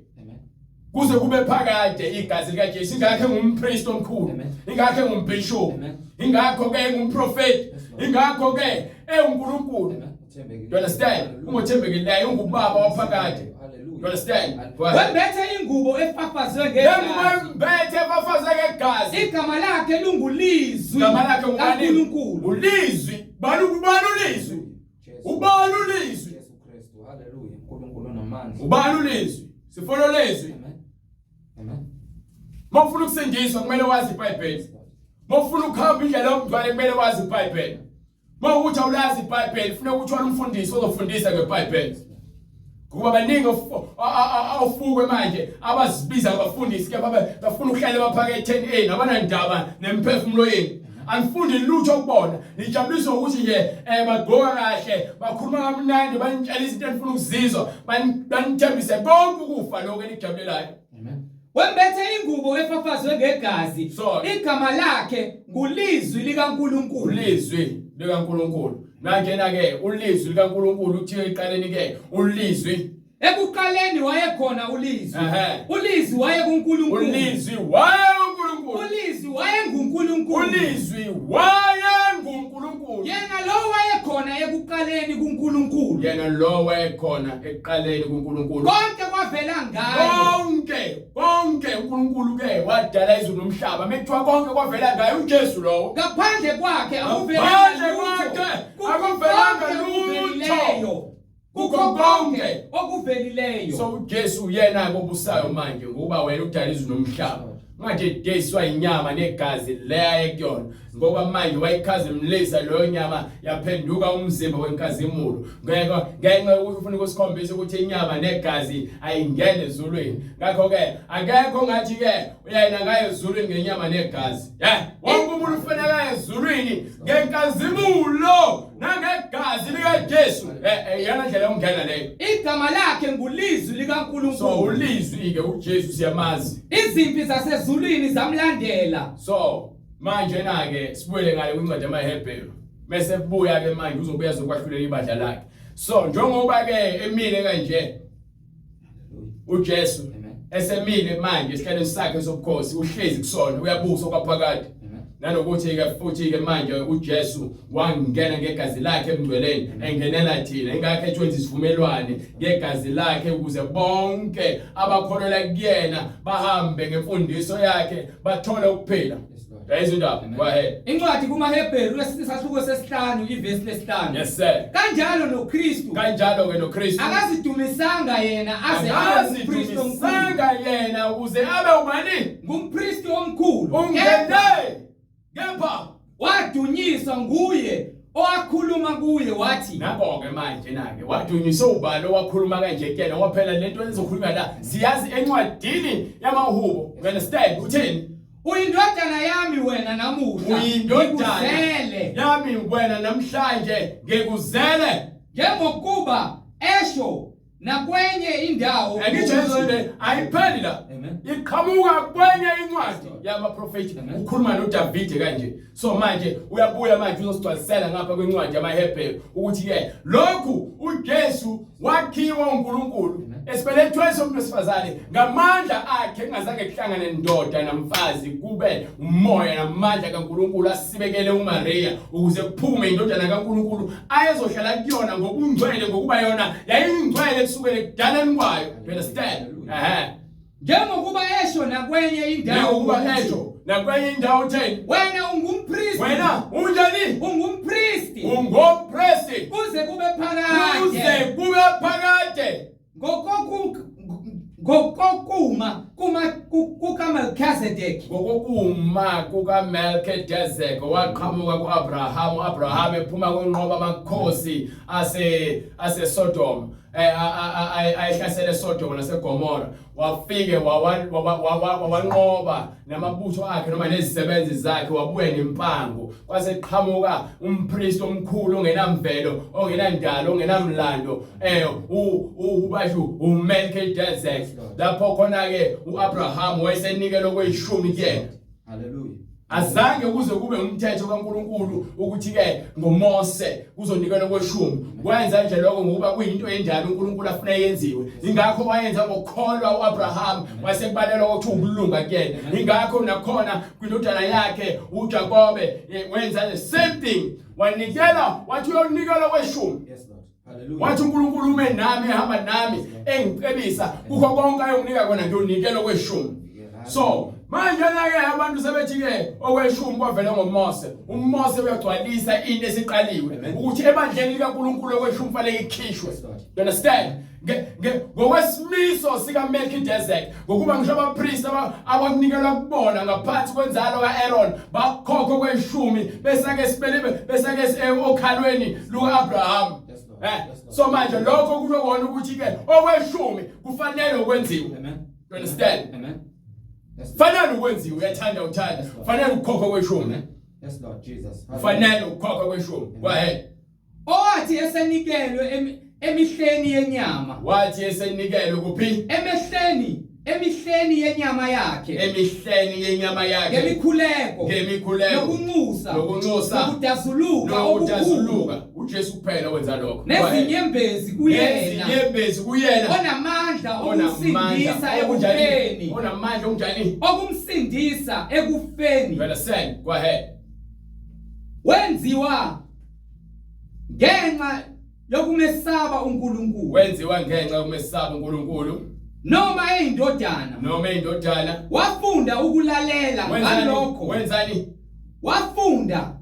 Kuze kube phakade igazi likaJesu ingakho ngumpriest omkhulu ingakho ngumbishop ingakho ke ngumprofeti ingakho ke uNkulunkulu. You understand? Ungothembekile ungubaba waphakade. You understand? Wembethe ingubo efafazwe ngegazi. Igama lakhe lungulizwi. Igama lakhe uNkulunkulu. Ulizwi. Balulizwi. Ubalulizwi. Yesu Kristu. Haleluya. uNkulunkulu namandla. Ubalulizwi. Sifolo lezwi. Amen. Mawufuna ukusindiswa kumele wazi iBhayibheli. Mawufuna ukuhamba indlela yokugcwala kumele wazi iBhayibheli. Mawukuthi awulazi iBhayibheli ufuna ukuthi umfundisi ozofundisa ngeBhayibheli. Kuba baningi awufukwe manje abazibiza abafundisi ke bafuna ukuhlala ephaketheni nabanandaba nemphefumulo yenu. Angifundi lutho ukubona nijabuliswa ukuthi nje bagqoka kahle bakhuluma kamnandi banitshela izinto enifuna ukuzizwa banithembise konke ukufa lokho enijabulelayo. Amen. Wembethe ingubo efafazwe ngegazi. So- Igama lakhe ngulizwi likaNkulunkulu. Ulizwi likaNkulunkulu. Manje ke ulizwi likaNkulunkulu uthi eqaleni ke ulizwi. Ekuqaleni wayekhona ulizwi. Ehe. Ulizwi waye kuNkulunkulu. Ulizwi wayeNkulunkulu. Ulizwi waye nguNkulunkulu. Ulizwi wayeNkulunkulu. Yena lo wayekhona ekuqaleni kuNkulunkulu. Yena lo wayekhona eqaleni kuNkulunkulu. Konke kwavela ngaye. Konke uNkulunkulu ke wadala izulu nomhlaba. Mekuthiwa konke kwavela ngaye uJesu lo. Ngaphandle kwakhe Ngaphandle kwakhe akuvelanga lutho. Kukho konke okuvelileyo. So uJesu yena obusayo manje ngoba wena udala izulu nomhlaba. Manje deswa inyama negazi leya ekuyona ngoba manje wayikhazimlisa leyo nyama yaphenduka umzimba wenkazimulo. Ngenxa ufuna ukusikhombisa ukuthi inyama negazi ayingene ezulwini. Ngakho ke akekho ngathi ke uyena ngaye ezulwini ngenyama negazi. Wonke umuntu ufanele ezulwini ngenkazimulo nangegazi likaJesu. Yana ndlela yokungena leyo. Igama lakhe ngulizwi likaNkulunkulu. So ulizwi ke uJesu siyamazi. Izimpi zasezulwini zamlandela. So manje na ke sibuyele ngale kwincwadi yamaHebheru. Bese buya ke manje uzobuya zokwahlulela ibandla lakhe. So njengoba ke emile kanje uJesu esemile manje esihlalweni sakhe sobukhosi uhlezi kusona uyabusa kwaphakade. Nanokuthi ke futhi ke manje uJesu wangena ngegazi lakhe emngcweleni engenela thina ingakho etwenza isivumelwane ngegazi lakhe ukuze bonke abakholwa kuyena bahambe ngemfundiso yakhe bathole ukuphila. Yayizindaba go ahead. Incwadi kumaHebheru lesihluko sesihlanu ivesi lesihlanu. Yes sir. Kanjalo noKristu. Kanjalo ke noKristu. Akazidumisanga yena aze abe umpristi omkhulu. Akazidumisanga yena ukuze abe ubani? Ngumpristi omkhulu. Ungene. Kepha wadunyiswa nguye owakhuluma kuye wathi nako-ke manje nake wadunyiswa ubani owakhuluma kanje kuyena ngoba phela lento ezokhuluma la siyazi encwadini yamahubo. You understand? Uthini? Uyindodana yami wena namuhla. Uyindodana yami wena namhlanje ngikuzele. Njengokuba esho nakwenye indawo. Ngijezwe ayipheli la. Iqhamuka kwenye incwadi yabaprofeti ukhuluma noDavid kanje. So manje uyabuya manje uzosicwalisela ngapha kwencwadi yamaHebheru ukuthi ke lokhu uJesu wakhiwa uNkulunkulu esibelethweni somuntu wesifazane ngamandla akhe engazange kuhlangane nendoda namfazi kube umoya namandla kaNkulunkulu asibekele uMaria ukuze kuphume indodana kaNkulunkulu ayezohlala kuyona ngobungcwele ngokuba yona yayingcwele kusukela ekudaleni kwayo. You understand? Njengokuba esho nakwenye indawo utheni wena ungumpristi. Wena unjani? Ungumpristi. Ungumpristi Kuze kube phakade ngokokuma kukaMelchizedek. Ngokokuma kukaMelchizedek waqhamuka kuAbraham. uAbraham ephuma kwenqoba amakhosi ase-Sodom. Ayihlasele Sodom naseGomora. Wafike wawanqoba namabutho akhe noma nezisebenzi zakhe wabuya nempango. Kwaseqhamuka umpristi omkhulu ongenamvelo ongenandalo ongenamlando ubasho uMelchizedek. Lapho khona ke uAbraham wayesenikele okweshumi kuyena. Hallelujah. Azange kuze kube umthetho kaNkulunkulu ukuthi ke ngoMose kuzonikelwa kweshumi. Wenza nje lokho ngoba kuyinto enjalo uNkulunkulu afuna yenziwe. Ingakho wayenza ngokukholwa uAbraham wasekubalelwa ukuthi ukulunga kuyena. Ingakho nakhona kwindodana yakhe uJakobe wenza the same thing. Wanikela wathi uyonikelwa kweshumi. Yes Lord. Hallelujah. Wathi uNkulunkulu ume nami ehamba nami engicebisa kukho konke ayokunika kona ngiyonikelwa kweshumi. So manje ke abantu sebethi ke okweshumi kwavela ngoMose. uMose uyagcwalisa into esiqaliwe ukuthi ebandleni likaNkulunkulu okweshumi fanele ikhishwe. You understand? Ngokwesimiso sikaMelchizedek ngokuba ngisho abapriest abakunikelwa kubona ngaphansi kwenzalo kaAaron bakhokho kweshumi besake okhalweni lukaAbraham. So manje lokho kusho kona ukuthi ke okweshumi kufanele ukwenziwe. You understand? Amen. Fanele ukwenziwe uyathanda uthanda. Fanele ukukhokha kweshumi. Yes Lord Jesus. Fanele ukukhokha kweshumi. Go ahead. Owathi esenikelwe emihleni yenyama. Wathi esenikelwe kuphi? Emehleni emihleni yenyama yakhe, emihleni yenyama yakhe, ngemikhuleko, nokunxusa, nokudazuluka, uJesu kuphela wenza lokho. nezinyembezi kuyena, onamandla okumsindisa ekufeni, onamandla onjani, okumsindisa ekufeni. Verse 10, go ahead. Wenziwa ngenxa yokumesaba uNkulunkulu, Wenziwa ngenxa yokumesaba uNkulunkulu, noma eyindodana, wafunda ukulalela ngalokho. Wenzani? Wafunda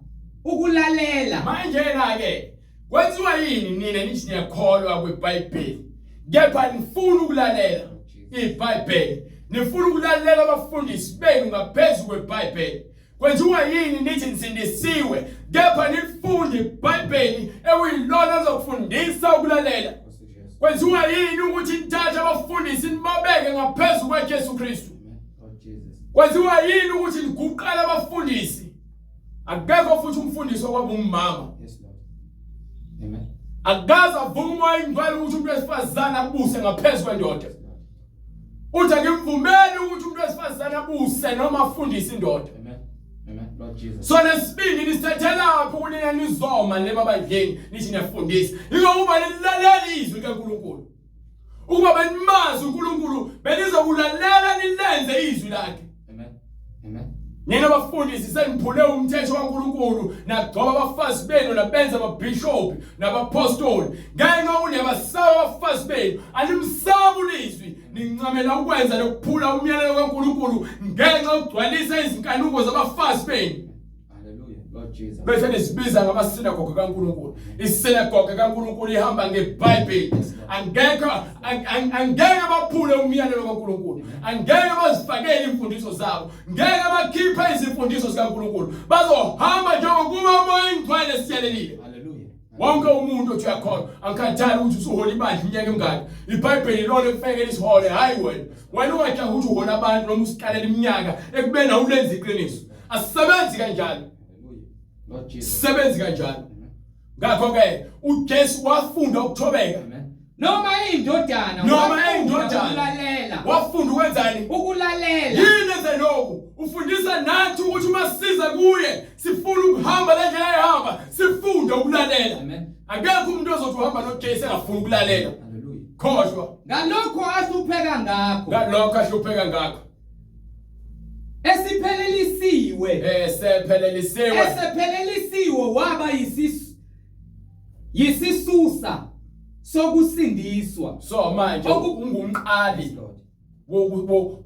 ukulalela. Manje ke kwenziwa yini nina nithi niyakholwa kweBhayibheli kepha nifuna ukulalela iBhayibheli, nifuna ukulalela abafundisi benu ngaphezulu kweBhayibheli? Kwenziwa yini nithi nisindisiwe kepha nifunde iBhayibheli ekuyilona ezokufundisa ukulalela? Kwenziwa yini ukuthi nithathe abafundisi nibabeke ngaphezulu kwaJesu Kristu? Kwenziwa yini ukuthi niguqala abafundisi? Akekho futhi umfundisi okwaba umama. Amen. Akaza avuma ingcwele ukuthi umuntu wesifazane abuse ngaphezulu kwendoda. Uthi ngimvumeli ukuthi umuntu wesifazane abuse noma afundise indoda. Amen. Lord Jesus. So nesibindi nisithethelapho kunina nizoma lebabandleni nithi niyafundisa. Ingoba nilalela izwi likaNkulunkulu. Ukuba benimazi uNkulunkulu benizokulalela nilenze izwi lakhe. Amen. Nina bafundisi seniphule umthetho kaNkulunkulu nagcoba abafazi benu nabenza ababishop nabapostoli. Ngenxa unebasaba abafazi benu animsaba ulizwi nincamela ukwenza lokuphula umyalelo kaNkulunkulu ngenxa ukugcwalisa izinkanuko zabafazi benu. Hallelujah. Lord Jesus. Bese nisibiza ngamasinagoge kaNkulunkulu. Isinagoge kaNkulunkulu ihamba ngeBhayibheli. Angeke baphule umyalelo kaNkulunkulu. Angeke bazifakele imfundiso zabo. Ngeke bakhiphe izimfundiso zikaNkulunkulu. Bazohamba njengokuba umoya ingcwele siyalelile. Hallelujah. Wonke umuntu othi uyakholwa angikhathali ukuthi usuhola ibandla iminyaka emingaki. iBhayibheli lona ekufekela isihole hayi wena. Wena ungathi ukuthi uhola abantu noma usikalela iminyaka ekubena ulenza iqiniso. Asisebenzi kanjalo. Lord Jesus. Sebenzi kanjalo. Ngakho ke uJesu wafunda ukuthobeka. Noma eyindodana wafunda ukwenzani? Ukulalela. Yini enze lokhu? Ufundisa nathi ukuthi umasiza kuye sifuna ukuhamba le ndlela ehamba sifunde ukulalela. Akekho umuntu ozothi uhamba noJesu engafuni ukulalela. Hallelujah. Khohlwa Ngalokho ahlupheka ngakho. Esiphelelisiwe waba yisisusa sokusindiswa. So manje ungumqali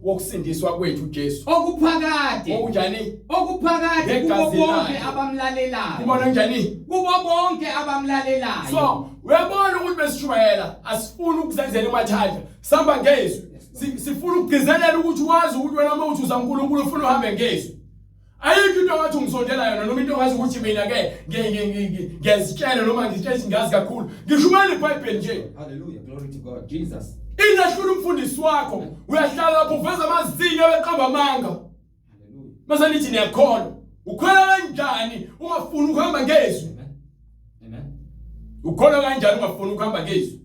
wokusindiswa kwethu uJesu. Okuphakade. Okunjani? Okuphakade kubo bonke abamlalelayo. Kubona njani? Kubo bonke abamlalelayo. So uyabona ukuthi besishwayela asifuni ukuzenzela imathanda. Samba ngezwi. Sifuna ukugcizelela ukuthi wazi ukuthi wena uma uthi uzaNkulunkulu ufuna uhambe ngezwi. Ayikho into ngathi ungisondela yona noma into ngathi ukuthi mina ke ngiyazitshela noma ngizitshela ngazi kakhulu. Ngishumela iBhayibheli nje. Hallelujah. Glory to God. Jesus. Inahlula umfundisi wakho. Uyahlala lapho uveza amazinyo beqamba amanga. Hallelujah. Mase nithi niyakholwa. Ukholwa kanjani ungafuni ukuhamba ngezwi? Amen. Ukholwa kanjani ungafuni ukuhamba ngezwi?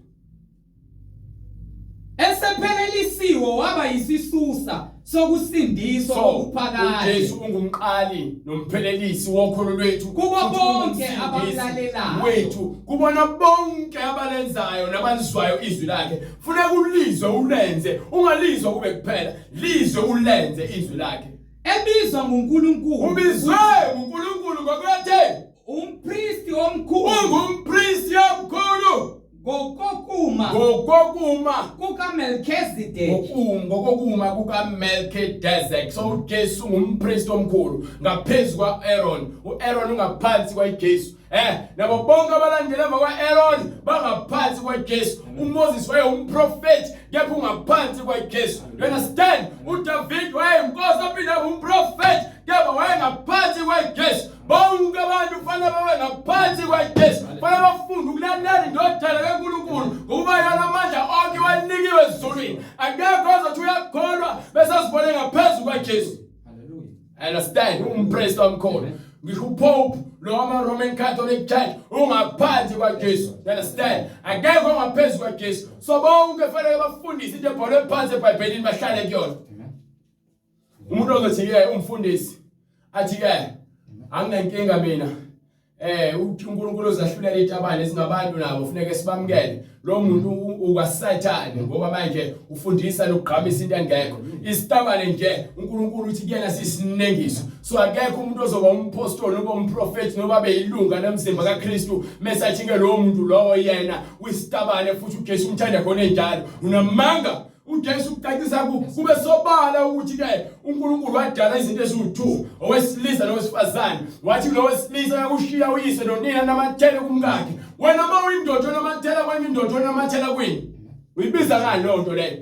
Esiphelelisiwe waba yisisusa sokusindiswa okuphakade. uJesu ungumqali nomphelelisi wokholo lwethu kubo bonke abamlalelayo wethu, kubona bonke abalenzayo nabalizwayo izwi lakhe. Funeka ulizwe ulenze, ungalizwa kube kuphela, lizwe ulenze izwi lakhe. Ebizwa nguNkulunkulu. Ubizwe nguNkulunkulu ngokwethe umpristi omkhulu. Ungumpristi omkhulu. Ngokokuma kukaMelchizedek. Ngokokuma kukaMelchizedek. So uJesu ngumpristi omkhulu ngaphezu kwaAaron. uAaron ungaphansi kwaJesu. Nabo bonke abalandela kwaAaron bangaphansi kwaJesu. uMoses wayengumprofeti kepha ungaphansi kwaJesu. You understand? uDavid wayeyinkosi aphinde abe umprofeti kepha wayengaphansi kwaJesu. Bonke abantu kufanele babe ngaphansi kwaJesu. Kufanele bafunde ukulalela indodana kaNkulunkulu ngoba yona amandla onke wanikiwe ezulwini. Akekho ozothi uyakholwa bese asibone ngaphezulu kwaJesu. Hallelujah. Understand? Umpriest omkhulu. ngisho uPope lo ama Roman Catholic Church ungaphansi kwaJesu. You understand? Akekho ongaphezulu kwaJesu. So bonke kufanele bafundise into ebhalwe phansi eBhayibhelini bahlale kuyona. Umuntu ozothi ke umfundisi athi ke anginenkinga mina uNkulunkulu uzahlulela itabane singabantu nabo kufanele sibamukele lo muntu ukaSathane ngoba manje ufundisa lokugqamisa into engekho isitabane nje uNkulunkulu uthi kuyena sisinengiso so akekho umuntu ozoba umpostoli noba umprofeti noba beyilunga nemzimba kaKristu mesathi ke lo muntu lowo yena uyisitabane futhi uJesu umthanda khona enjalo unamanga uJesu ucacisa kube sobala ukuthi ke uNkulunkulu wadala izinto eziwu2 owesilisa nowesifazane wathi lo wesilisa yakushiya uyise nonina namathele kumkakhe wena mawuyindoda onamathela kwenye indoda onamathela kwini uyibiza ngani lo nto leyo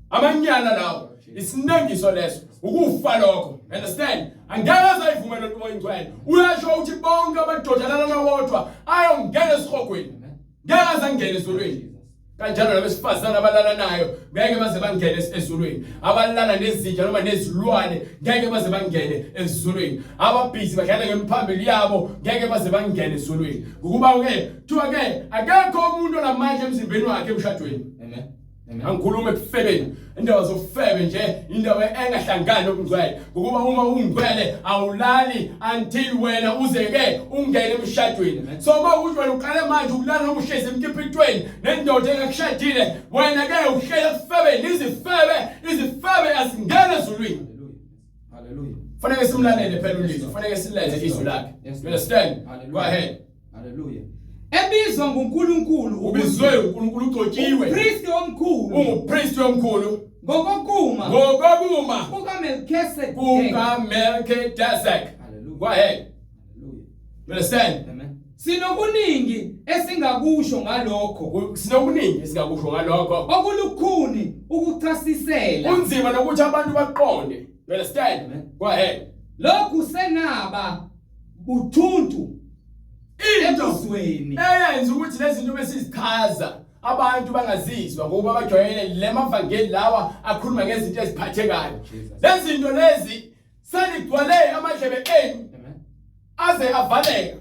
amanyana lawo isinengiso leso ukufa lokho understand angeke azayivuma lo moya ingcwele uyasho ukuthi bonke amadoda lana wodwa ayongena esihogweni ngeke azangena ezulwini kanjalo labesifazana abalala nayo ngeke baze bangene ezulwini abalala nezinja noma nezilwane ngeke baze bangene ezulwini ababhizi badlala ngemphambili yabo ngeke baze bangene ezulwini ukuba ke kuthiwa ke akekho umuntu onamandla emzimbeni wakhe emshadweni amen angikhuluma ekufebeni indawo zofebe nje indawo engahlangani nokungcwele ngokuba uma ungcwele awulali until wena uze ke ungene emshadweni so uma uthi wena uqale manje ukulala noma uhlezi emkipitweni nendoda engakushadile wena ke uhlele efebeni izifebe asingene ezulwini haleluya fanele simlalele phela ulizwi fanele silenze izwi lakhe you understand go ahead haleluya ebizwa nguNkulunkulu ubizwe uNkulunkulu ugcotshiwe uPriest omkhulu uPriest omkhulu ngokokuma kukaMelchizedek hallelujah go ahead hallelujah you understand amen sinokuningi esingakusho ngalokho okulukhuni ukuchasisela unzima nokuthi abantu baqonde you understand amen go ahead lokhu senaba buthuntu into eyenza ukuthi lezi zinto besizichaza abantu bangazizwa ngoba bajwayele lemavangeli lawa akhuluma ngezinto eziphathekayo lezi zinto lezi seligcwele amadlebe enu aze avaleka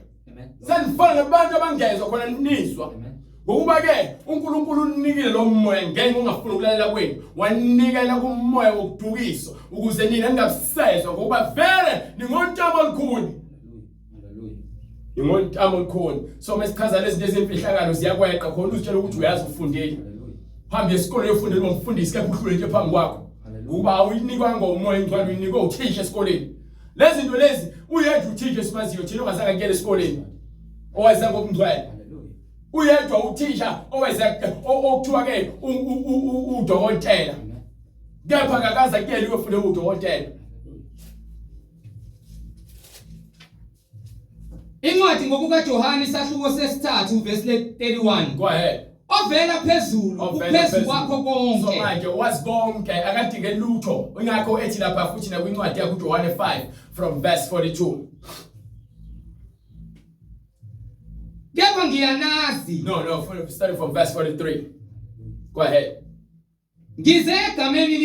senifana nabantu abangezwa khona nizwa ngokuba ke uNkulunkulu unikile lo moya ngeke ungafuna ukulalela kwenu wanikela kumoya wokudukiso ukuze nina ningabisezwa ngoba vele ningontamo olukhulu ingontamo olukhulu so mesichaza lezi zinto ezimfihlakalo ziyakweqa khona uzitshela ukuthi uyazi ufundile hamba esikoleni uyofundela umfundisi kepha uhlule nje phambi kwakho ukuba awuyinikwa ngomoya ingcwele uyinikwa uthisha esikoleni lezi zinto lezi uyedwa uthisha esimaziyo thina ongazange ngene esikoleni owazi ngobungcwele uyedwa uthisha owazi okuthiwa ke udokotela kepha akakaza kuyena uyofundela udokotela Incwadi ngokuka Johani isahluko sesithathu verse 31 go ahead ovela phezulu uphezulu kwakho konke so manje was konke akadinge lutho ingakho ethi lapha futhi na kwincwadi yakho Johani 5 from verse 42 kepha ngiyanazi no starting from verse 43 go ahead ngize egameni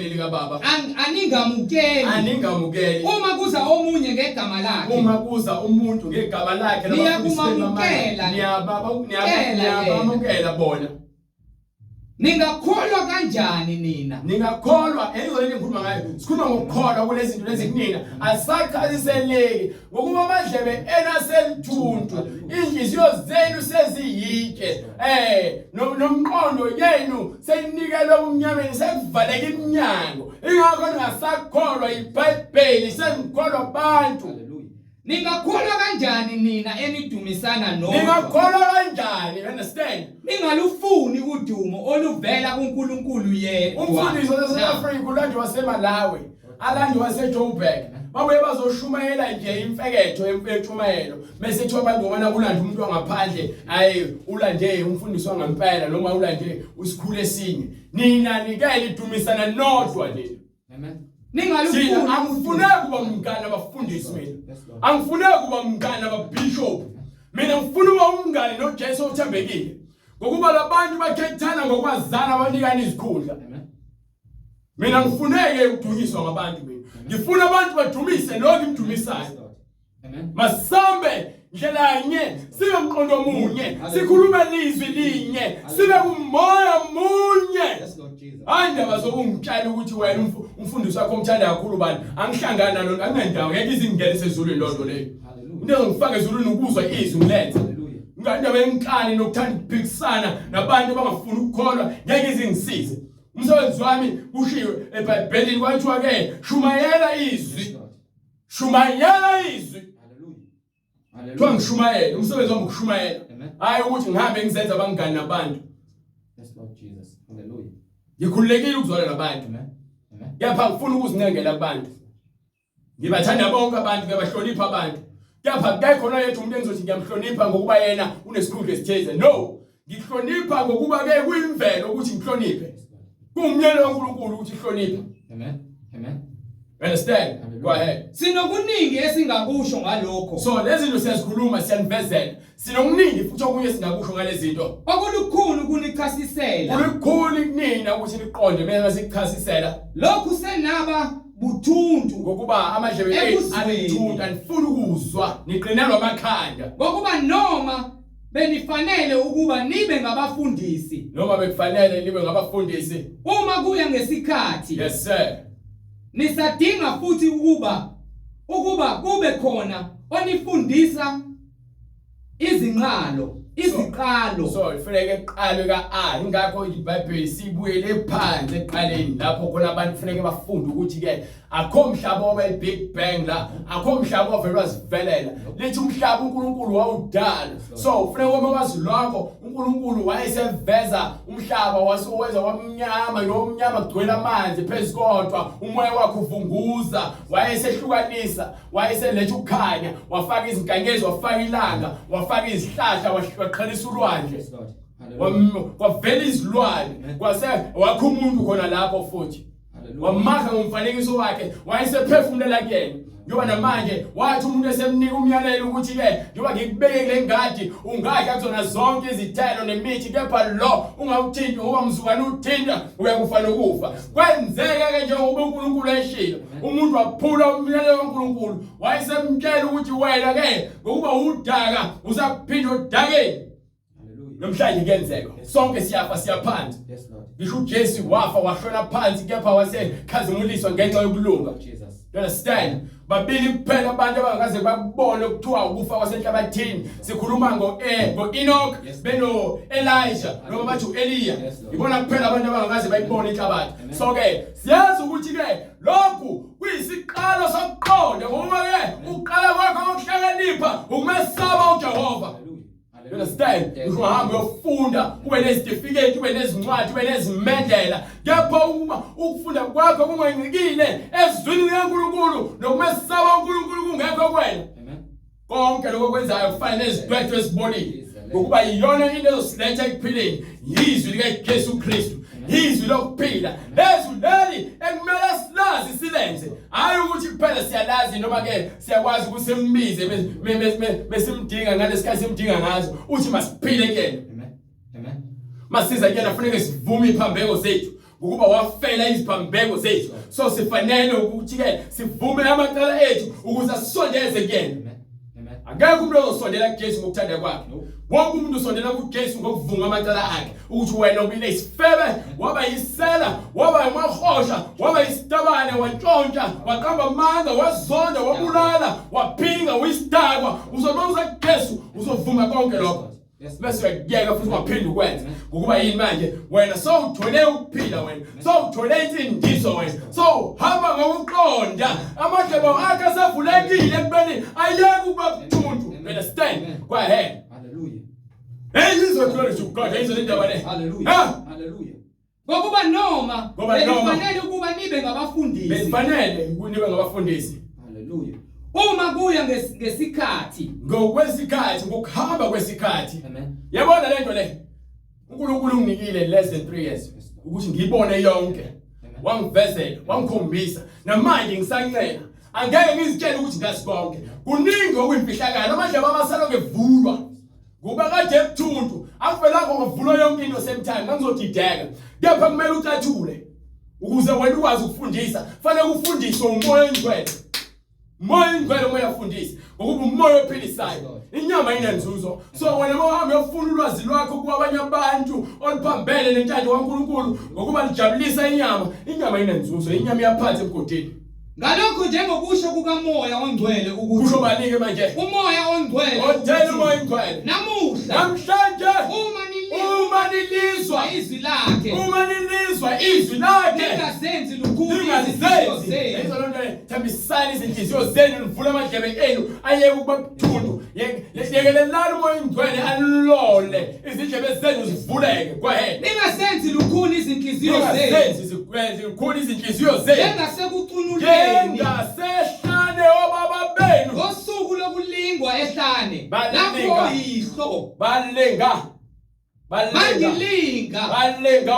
likababa aningamukeli uma kuza omunye ngegama lakhe uma kuza umuntu ngegama lakhe niyabamukela bona ningakholwa kanjani nina ningakholwa elizweni engikhuluma ngayo sikhuluma ngokukholwa kulezi zinto lezi kunina asakhaliseleki ngokuba amadlebe enaselithuntu inhliziyo zenu seziyitshe nomqondo yenu senikelwe umnyameni sekuvaleka iminyango ingakho ningasakholwa iBhayibheli senikholwa abantu ningakholwa kanjani nina enidumisana nodwa ningakholwa kanjani you understand ningalufuni udumo oluvela kuNkulunkulu yedwa umfundiso waseAfrika ulandi waseMalawi alandi waseJoburg babuye bazoshumayela nje imfeketho emfetshumayelo bese kuthiwa abantu ngobana kulanda umuntu wangaphandle hayi ulande umfundiso wangempela noma ulande usikhulu esinye nina nikele idumisana nodwa nina amen ningalufuni angifuna kuba mngane abafundisi mina angifuna kuba mngane ababishop mina ngifuna ukuba umngane noJesu othembekile ngokuba labantu bakhethana ngokwazana abanikana izikhundla mina ngifuneke ukudunyiswa ngabantu mina ngifuna abantu badumise lo ngimdumisayo. Masambe ndlela nye sibe mqondo munye sikhulume ilizwi linye sibe kumoya munye. Hayi ndaba zokungitshela ukuthi wena umfundisi wakho omthanda kakhulu bani angihlangana nalo angendawo ngeke izingenise ezulwini lonto leyo. Into engifaka ezulwini ukuzwa izwi ngilenze. Ngandaba enkani nokuthanda ukuphikisana nabantu abangafuni ukukholwa ngeke izingisize. Umsebenzi wami ushiwe eBhayibhelini kwathiwa ke shumayela izwi. Shumayela izwi. Hallelujah. Ngishumayela umsebenzi wami ukushumayela. Hayi ukuthi ngihambe ngizenza abangani nabantu. Yes Lord Jesus. Hallelujah. Ngikhululekile ukuzwala nabantu. Kepha ngifuna ukuzincengela abantu. Ngibathanda bonke abantu ngiyabahlonipha abantu. Kepha kukhona yethu umuntu engizothi ngiyamhlonipha ngokuba yena unesikhundla esithize. No. Ngihlonipha ngokuba ke kuyimvelo ukuthi ngihloniphe. Kuumyelo kaNkulunkulu ukuthi ihloniphe. Amen. Amen. Understand? Go ahead. Sinokuningi esingakusho ngalokho. So lezi zinto siyazikhuluma siyanivezela. Sinokuningi futhi okunye singakusho ngale zinto. Okulukhulu kunichasisela. Kulukhulu kunina ukuthi niqonde bese sikuchasisela. Lokhu senaba buthuntu ngokuba amadlebe ethu anithunta nifuna ukuzwa niqinelwa amakhanda. Ngokuba noma benifanele ukuba nibe ngabafundisi. Noma bekufanele nibe ngabafundisi. Uma kuya ngesikhathi. Yes sir. Nisadinga futhi ukuba kube khona onifundisa iziqalo. So ifuneka eqalwe ka ingakho iBhayibheli sibuyele phansi eqaleni lapho khona abantu kufanele bafunde ukuthi ke akho mhlaba oba iBig Bang la akho mhlaba ovela wazivelela lithi umhlaba uNkulunkulu wawudala. So kufanele wazi lokho uNkulunkulu wayeseveza umhlaba wasowenza wamnyama nomnyama kugcwele amanzi phezkodwa umoya wakhe uvunguza wayesehlukanisa wayeseletha ukukhanya wafaka izinkanyezi wafaka ilanga wafaka izihlahla waqhalisa ulwandle kwavela izilwane kwase wakho umuntu khona lapho futhi wamaka ngomfanekiso wakhe wayesephefumulela kuyena. Njoba namanje wathi umuntu esemnika umyalelo ukuthi ke njoba ngikubeke kule ngadi ungadla kuzona zonke izithelo nemithi kepha lo ungawuthinti ngoba mzukwana uthinta uyakufa nokufa. Kwenzeka ke njengoba uNkulunkulu eshilo umuntu waphula umyalelo kaNkulunkulu wayesemtshela ukuthi wena ke ngokuba udaka usaphinda udakeni. Namhlanje kuyenzeka sonke siyafa siyaphansi. Ngisho uJesu wafa wahlona phansi kepha wasekhazimuliswa ngenxa yokulunga. You understand? Babili kuphela abantu abangakaze bakubone ukuthiwa ukufa kwasenhlabathini. Sikhuluma ngo-Enoch beno Elijah noma bathi uEliya. Ibona kuphela abantu abangakaze bayibone inhlabathi. So ke siyazi ukuthi ke lokhu kuyisiqalo sokuqonda ngoba ke uqala kwakho ukuhlakanipha ukumesaba uJehova. You understand? Uhambe uyofunda ube nezitifiketi ube nezincwadi ube nezimendlela kepha uma ukufunda kwakho kungancikile ezwini likaNkulunkulu nokumesaba uNkulunkulu kungekho kwena. Konke lokho kwenzayo kufana nezidwethu ezibonile ngokuba iyona into ezosiletha ekuphileni yizwi likaYesu Kristu. Izwi lokuphila lezwi leli ekumele silazi silenze hayi ukuthi kuphela siyalazi noma ke siyakwazi ukusimbize besimdinga ngalesikhathi simdinga ngazo uthi masiphile kuyena. Amen. Masiza kuyena kufanele sivume iphambeko zethu ukuba wafela iziphambeko zethu. So sifanele ukuthi ke sivume amacala ethu ukuze sisondeze kuyena. Akekho umuntu ozosondela kuJesu ngokuthanda kwakhe. Wonke umuntu usondela kuJesu ngokuvunga amacala akhe. Ukuthi wena ubile isifebe, waba yisela, waba amahosha, waba isitabane, wantshontsha, waqamba amanga, wazonda, wabulala, waphinga, wisidakwa. Uzobuza kuJesu, uzovuma konke lokho. Bese uyakuyeka futhi waphinde ukwenza. Ngokuba yini manje wena sowuthole ukuphila wena. Sowuthole imfundiso wena. So hamba ngokuqonda. Amadlebe akhe asavulekile ekubeni ayeke ukuba buthuntu. Understand? Go ahead. Hallelujah. Hey, glory to God. Hey, indaba le. Hallelujah. Hallelujah. Ngokuba noma benifanele ukuba nibe ngabafundisi. Benifanele ukunibe ngabafundisi. Hallelujah. Uma kuya ngesikhathi ngokwesikhathi ngokuhamba kwesikhathi. Amen. Yabona lento le uNkulunkulu unginikile less than 3 years ukuthi ngibone yonke. Wangivezela wangikhombisa namanje ngisancela angeke ngizitshele ukuthi ngasikonke kuningi okuyimfihlakalo amadlebe amasalo ngevulwa kuba kade ebuthuntu akuvelanga ngavulwa yonke into same time ngizodideka kepha kumele ucathule ukuze wena ukwazi ukufundisa kufanele ufundiswe umoya oyingcwele. Umoya oyingcwele umoya ufundisa ngokuba umoya ophilisayo. Inyama inenzuzo. So wena mawuhambe uyofuna ulwazi lwakho kwabanye abantu oluphambene nentando kaNkulunkulu ngokuba lijabulisa inyama inenzuzo. Inyama iyaphansi emgodini. Ngalokho njengokusho kukamoya ongcwele ukuthi kusho balike manje umoya ongcwele othela umoya ongcwele namuhla namhlanje uma nilizwa izwi lakhe lingazenzi lukhulu izinhliziyo zenu. Yizo lonto thambisani izinhliziyo zenu nivule amadlebe enu ayeke ukuba buthundu. Yekelelani umoya ongcwele alole izindlebe zenu zivuleke. Kwahe Ningasenzi lukhulu izinhliziyo zenu engasekucunuleni ngasehlane obaba benu ngosuku lokulingwa ehlane Balinga. lapho yihlo balenga bangilinga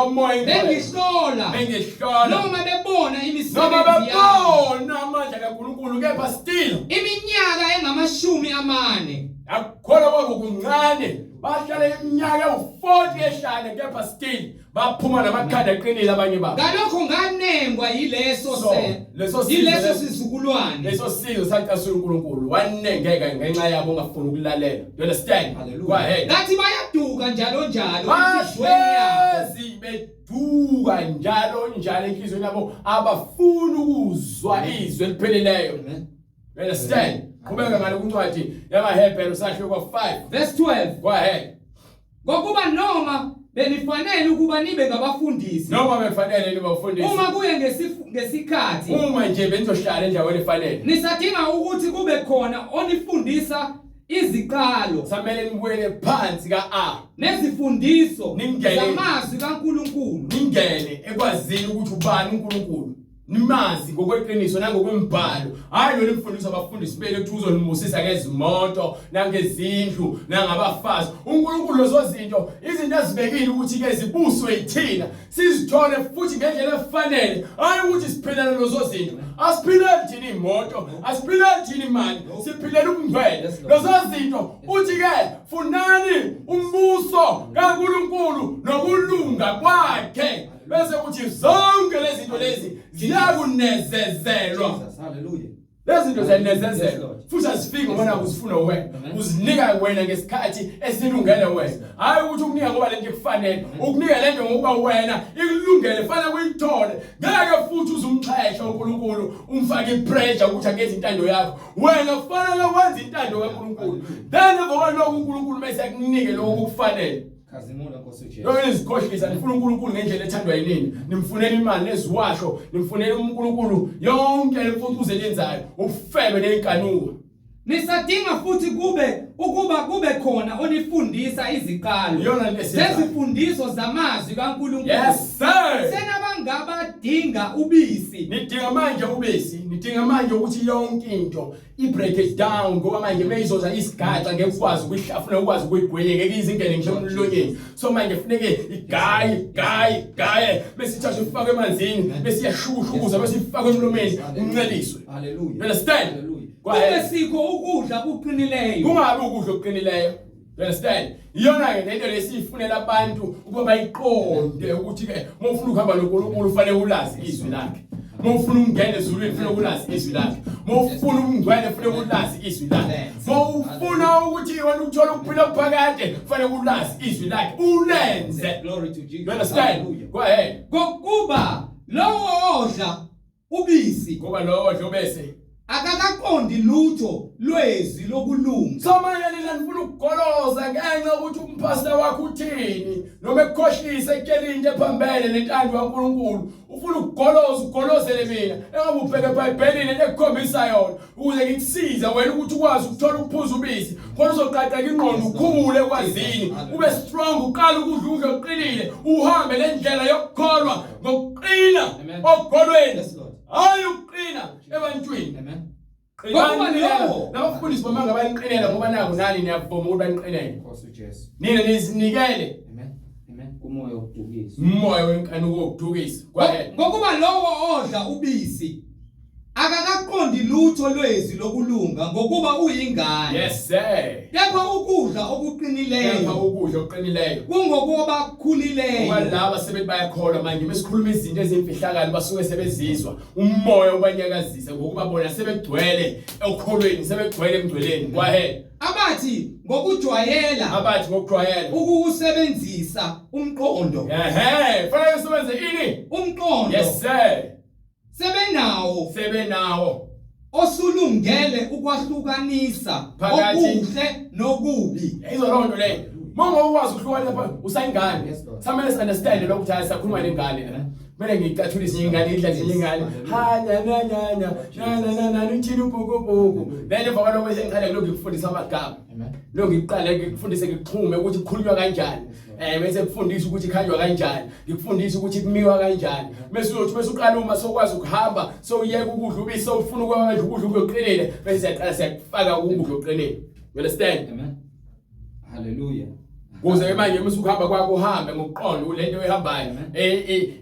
umoya bengihlola bengihlola noma bebona noma imisebenzi yami babona amandla kaNkulunkulu kepha still iminyaka engamashumi amane akukholwa kwabo kuncane bahlala iminyaka ewu-40 ehlane kepha still baphuma namakhanda aqinile abanye babo. Ngalokho nganengwa yileso sizukulwane leso sizwe sacasula uNkulunkulu wanengeka ngenxa yabo ongafuni ukulalela. You understand? Go ahead. Ngathi bayaduka njalo enhliziyweni yabo beduka njalo enhliziyweni yabo abafuna ukuzwa izwi elipheleleyo. You understand? Kubeka ngale kuncwadi yamaHebheru usahluko 5 verse 12. Go ahead. Ngokuba noma benifanele ukuba nibe ngabafundisi noma befanele nibe abafundisi uma kuye ngesikhathi uma nje benizohlala endaweni efanele nisadinga ukuthi kube khona onifundisa iziqalo samele nibuyele phansi ka nezifundiso Ningene. zamazwi kaNkulunkulu ningene ekwazini ukuthi ubani uNkulunkulu nimazi ngokweqiniso nangokwembhalo hayi lo imfundiso abafundisi bele ukuthi uzonimusisa ngezimoto nangezindlu nangabafazi uNkulunkulu lezo zinto izinto ezibekile ukuthi ke zibuswe yithina sizithole futhi ngendlela efanele hayi ukuthi siphilele lezo zinto asiphilele thina imoto asiphilele thina imali siphilele ubungcwele lezo zinto uthi ke funani umbuso kaNkulunkulu nokulunga kwakhe bese kuthi zonke lezi zinto lezi ziyakunezezelwa. Hallelujah. Lezi zinto ziyanezezelwa futhi azifiki ngoba uzifuna wena uzinika wena ngesikhathi esilungele wena hayi ukuthi ukunika ngoba lento ikufanele ukunika lento ngoba wena ikulungele fanele kuyithole ngeke futhi uzumxhesha uNkulunkulu umfake ipressure ukuthi akenze intando yakho wena kufanele wenze intando kaNkulunkulu then ngoba lokho uNkulunkulu bese yakunike lokho kufanele. KwaZulu-Natal Ujesu. Yonke izikhohlisa nifuna uNkulunkulu ngendlela ethandwa yinini nimfunela imali neziwasho nimfunela uNkulunkulu yonke lemfundo uzenzayo ufebe nenkanuko nisadinga futhi kube khona onifundisa iziqalo zezifundiso zamazwi kaNkulunkulu. Yes sir. Senabangabadinga ubisi nidinga manje ubisi nidinga manje ukuthi yonke into break it down ngoba manje meyizoza isigaxa ngekwazi ukuhlafuna ukwazi ukuyigwenya ngeke izingene ngisho emlonyeni so manje kufanele igayi besithathe ifake emanzini besiyashushukuza besifake emlomeni unceliswe. Hallelujah. You understand? Kube sikho ukudla kuqinileyo kungabi ukudla okuqinileyo. You understand? Iyona ke lento lesifunela abantu ukuba bayiqonde ukuthi ke mawufuna ukuhamba noNkulunkulu ufanele ulazi izwi lakhe. Mawufuna ukungena ezulwini ufanele ulazi izwi lakhe. Mawufuna ukungcwele ufanele ulazi izwi lakhe. Mawufuna ukuthi wena uthola ukuphila phakade ufanele ulazi izwi lakhe. Ulenze. Glory to Jesus. You understand? Go ahead. Ngokuba lowo odla ubisi Ngoba lowo odla ubisi akakaqondi lutho lwezwi lokulunga. So manje nifuna ukugoloza ngenxa ukuthi umpastor wakho uthini noma ekukhohlisa ekutshela into ephambene nentando kaNkulunkulu ufuna ugolozele mina engabe ubheke eBhayibhelini ekukhombisa yona ukuze ngikusize wena ukuthi ukwazi ukuthola ukuphuza ubisi khona uzoqaqeka ingqondo ukhule ekwazini ube strong uqala ukudla oqinile uhambe lendlela yokukholwa ngokuqina okugolweni hayi ukuqina ebantwini. Ngoba lo nabafundisi bamanga balinqinela ngoba naku nani niyavuma ukuthi balinqinele Nkosi Ujesu. nina nizinikele Amen. Umoya wokudukisa. umoya wenkanuko wokudukisa. Kwaye Ngokuba lowo odla ubisi akakaqondi lutho lwezwi lokulunga ngokuba uyingane. Yes sir. Kepha ukudla Kepha okuqinileyo ukudla okuqinileyo kungokuba bakhulileyo. Walaba sebethi bayakholwa manje mesikhuluma izinto ezimfihlakalo basuke sebezizwa umoya ubanyakazisa ngokuba bona sebegcwele ekholweni sebegcwele emgcweleni. Go ahead. Abathi ngokujwayela ukuwusebenzisa umqondo. Fanele usebenze ini? Umqondo. Yes sir. Sebenawo osulungele ukwahlukanisa okuhle nokubi. Izolonto leyo. Mama ukwazi ukuhlukanisa usayingane. Samele understand lokho ukuthi sakhuluma nengane la. Mele ngicathulise ingane idla nje ingane. Ha na uthini ubhukubuku. Then emva kwalokho bese ngiqale lokho ngikufundisa amagama. Lo ngiqale ngikufundise ngikuxhume ukuthi kukhulunywa kanjani. Bese ngikufundisa ukuthi ikhanjwa kanjani. Ngikufundisa ukuthi kumiwa kanjani. Bese uqala uma sokwazi ukuhamba soyeka ukudla ubisi sofuna ukwenza ukudla okuqinile bese siyaqala siyafaka ukudla okuqinile. You understand? Amen. Hallelujah. Kuze manje ukuhamba kwakho uhambe ngokuqonda ulento oyihambayo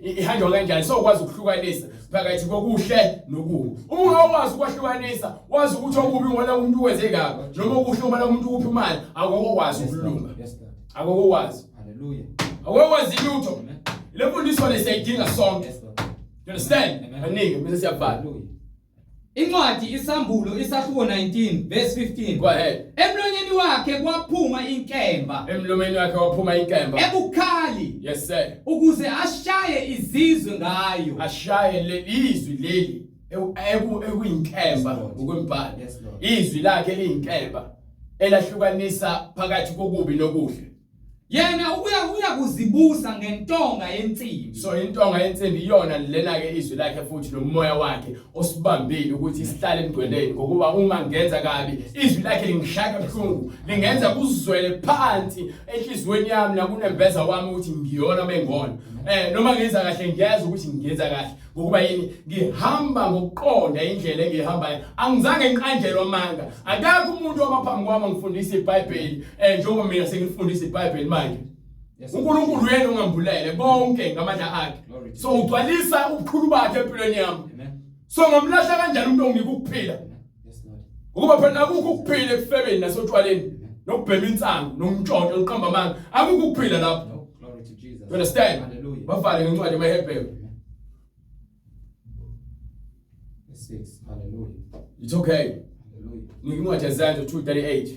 ihanjwa kanjani sokwazi ukuhlukanisa phakathi kokuhle nokubi. Uma ungakwazi ukwahlukanisa wazi ukuthi okubi ngona umuntu uwenze kabi noma okuhle ngona umuntu uphi imali akukwazi ukulunga. Akukwazi. Hallelujah. Akukwazi lutho. Le mfundiso lesiyidinga sonke. You understand? Aningi bese siyabhala. Incwadi isambulo isahluko 19 verse 15. Go ahead. Emlonyeni wakhe kwaphuma inkemba. Emlomeni wakhe waphuma inkemba. Ebukhali. Yes sir. Ukuze ashaye izizwe ngayo. Ashaye lelizwi leli ekuyinkemba ngokwembali. Izwi lakhe liyinkemba elahlukanisa phakathi kokubi nokuhle. Yena uya kuzibusa ngentonga yensimbi. So intonga yensimbi iyona lena ke izwi lakhe futhi nomoya wakhe osibambile ukuthi isihlale emgcweleni ngokuba uma ngenza kabi izwi lakhe lingishaka kabuhlungu lingenza kuzwele phansi enhlizweni yami nakunembeza wami ukuthi ngiyona bengona. Noma ngenza kahle ngiyazi ukuthi ngenza kahle ngokuba yini ngihamba ngokuqonda indlela engihambayo angizange ngiqanjelwe amanga. Akakho umuntu wamaphambi kwami ngifundisa iBhayibheli njengoba mina sengifundisa iBhayibheli manje. uNkulunkulu yena ungambulele bonke ngamandla akhe. So ugcwalisa ubukhulu bakhe empilweni yami. So ngomlahla kanjani umuntu ongike ukuphila? Ukuba phela akukho ukuphila ekufebeni nasotshwaleni nokubhema insangu nomntshonto oqamba amanga akukho ukuphila lapho. Glory to Jesus. You understand? Hallelujah. Bafale ngencwadi emaHebrew. 6. Hallelujah. It's okay. Hallelujah. Ngincwadi yaZanzo 2:38.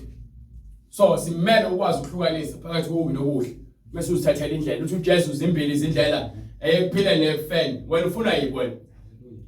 So simele ukwazi ukuhlukanisa phakathi kokubi nokuhle. Bese uzithathela indlela uthi uJesu zimbili izindlela eyokuphila nefeni. Wena ufuna yiphi wena?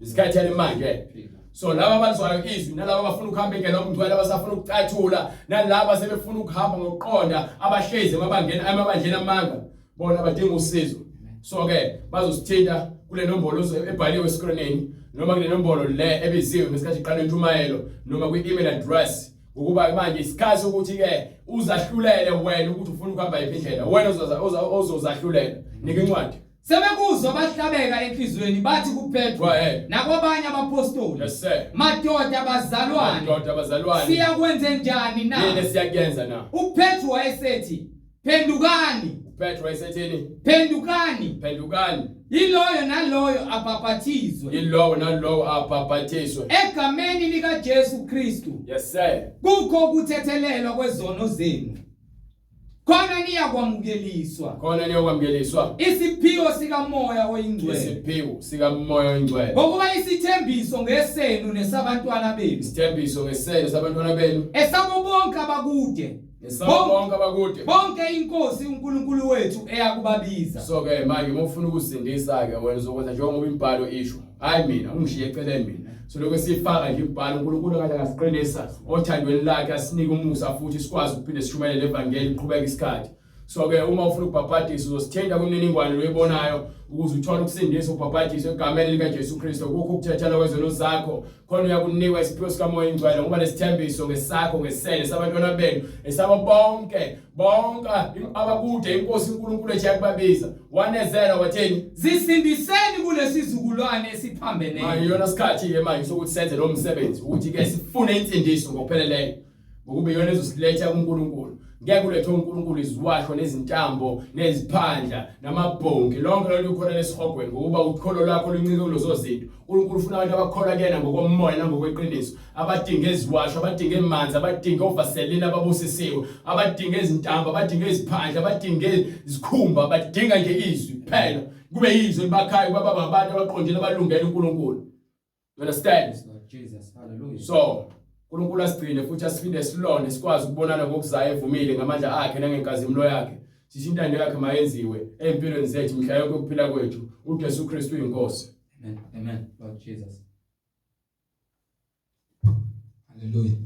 Isikhathele manje. So laba abazwayo izwi nalabo abafuna ukuhamba ingena omgcwele abasafuna ukucathula nalabo sebefuna ukuhamba ngokuqonda abahlezi amabandleni amanga bona badinga usizo. So ke bazosithinta kule nombolo ebhaliwe escreenini noma kule nombolo le ebiziwe ngesikhathi iqala intshumayelo noma kwi-email address ukuba manje isikhathi ukuthi ke uzahlulele wena ukuthi ufuna ukuhamba yiphi indlela wena ozozahlulela nika incwadi. Sebekuzwa bahlabeka enhlizweni bathi kuPetro nakwabanye abapostoli. Yes sir. Madoda bazalwane. Siyakwenza njani na? Yini siyakenza na? uPetro wayesethi phendukani. Petro wayesethini? Phendukani. Yiloyo naloyo abhaphathizwe. Egameni likaJesu Kristu. Yes sir. Kukho ukuthethelelwa kwezono zenu. Khona niyakwamukeliswa. Isiphiwo sikamoya oyingcwele. Ngokuba isithembiso ngesenu nesabantwana benu. Esabo bonke abakude. Bonke inkosi uNkulunkulu wethu eyakubabiza. So ke manje ngifuna ukusindisa ke wena uzokwenza njengoba imbhalo isho. Hayi mina ungishiye eceleni mina. So lokho sifaka nje imbhalo uNkulunkulu kade ngasiqinisa othandweni lakhe asinike umusa futhi sikwazi ukuphinde sishumayele levangeli iqhubeka isikhathi. So ke uma ufuna ukubhabhadisa uzosithinta kumniningwane loyibonayo ukuze uthole ukusindisa ukubhabhadisa egameni likaJesu Kristu kukho ukuthethela kwezono zakho khona uyakunikwa isiphiwo sikamoya oyingcwele ngoba lesithembiso ngesakho ngesene sabantwana benu esabo bonke abakude inkosi uNkulunkulu eyakubabiza wanezela watheni zisindiseni kulesizukulwane esiphambeneyo. Manje yona isikhathi ke manje sokuthi senze lo msebenzi ukuthi ke sifune insindiso ngokupheleleyo Ukube yona ezosiletha kuNkulunkulu. Ngeke ulethe uNkulunkulu iziwashwa nezintambo neziphandla namabhongi lonke lo likhona lesihogweni ngokuba ukholo lakho luncike kulezo zinto. uNkulunkulu ufuna abantu abakholwa kuyena ngokomoya nangokweqiniso, abadinga iziwashwa, abadinga emanzi, abadinga ovaselini ababusisiwe, abadinga izintambo, abadinga iziphandla, abadinga izikhumba, abadinga nje izwi phela. Kube yizwe libakhaya kuba babantu abaqondile abalungele uNkulunkulu. You understand? Jesus, hallelujah. So uNkulunkulu asigcine futhi asifinde silonde sikwazi ukubonana ngokuzayo evumile ngamandla akhe nangenkazimulo yakhe. Sithi intando yakhe mayenziwe empilweni zethu mhla yonke ukuphila kwethu. uJesu Kristu uyinkosi. Amen. Amen. Lord Jesus. Hallelujah.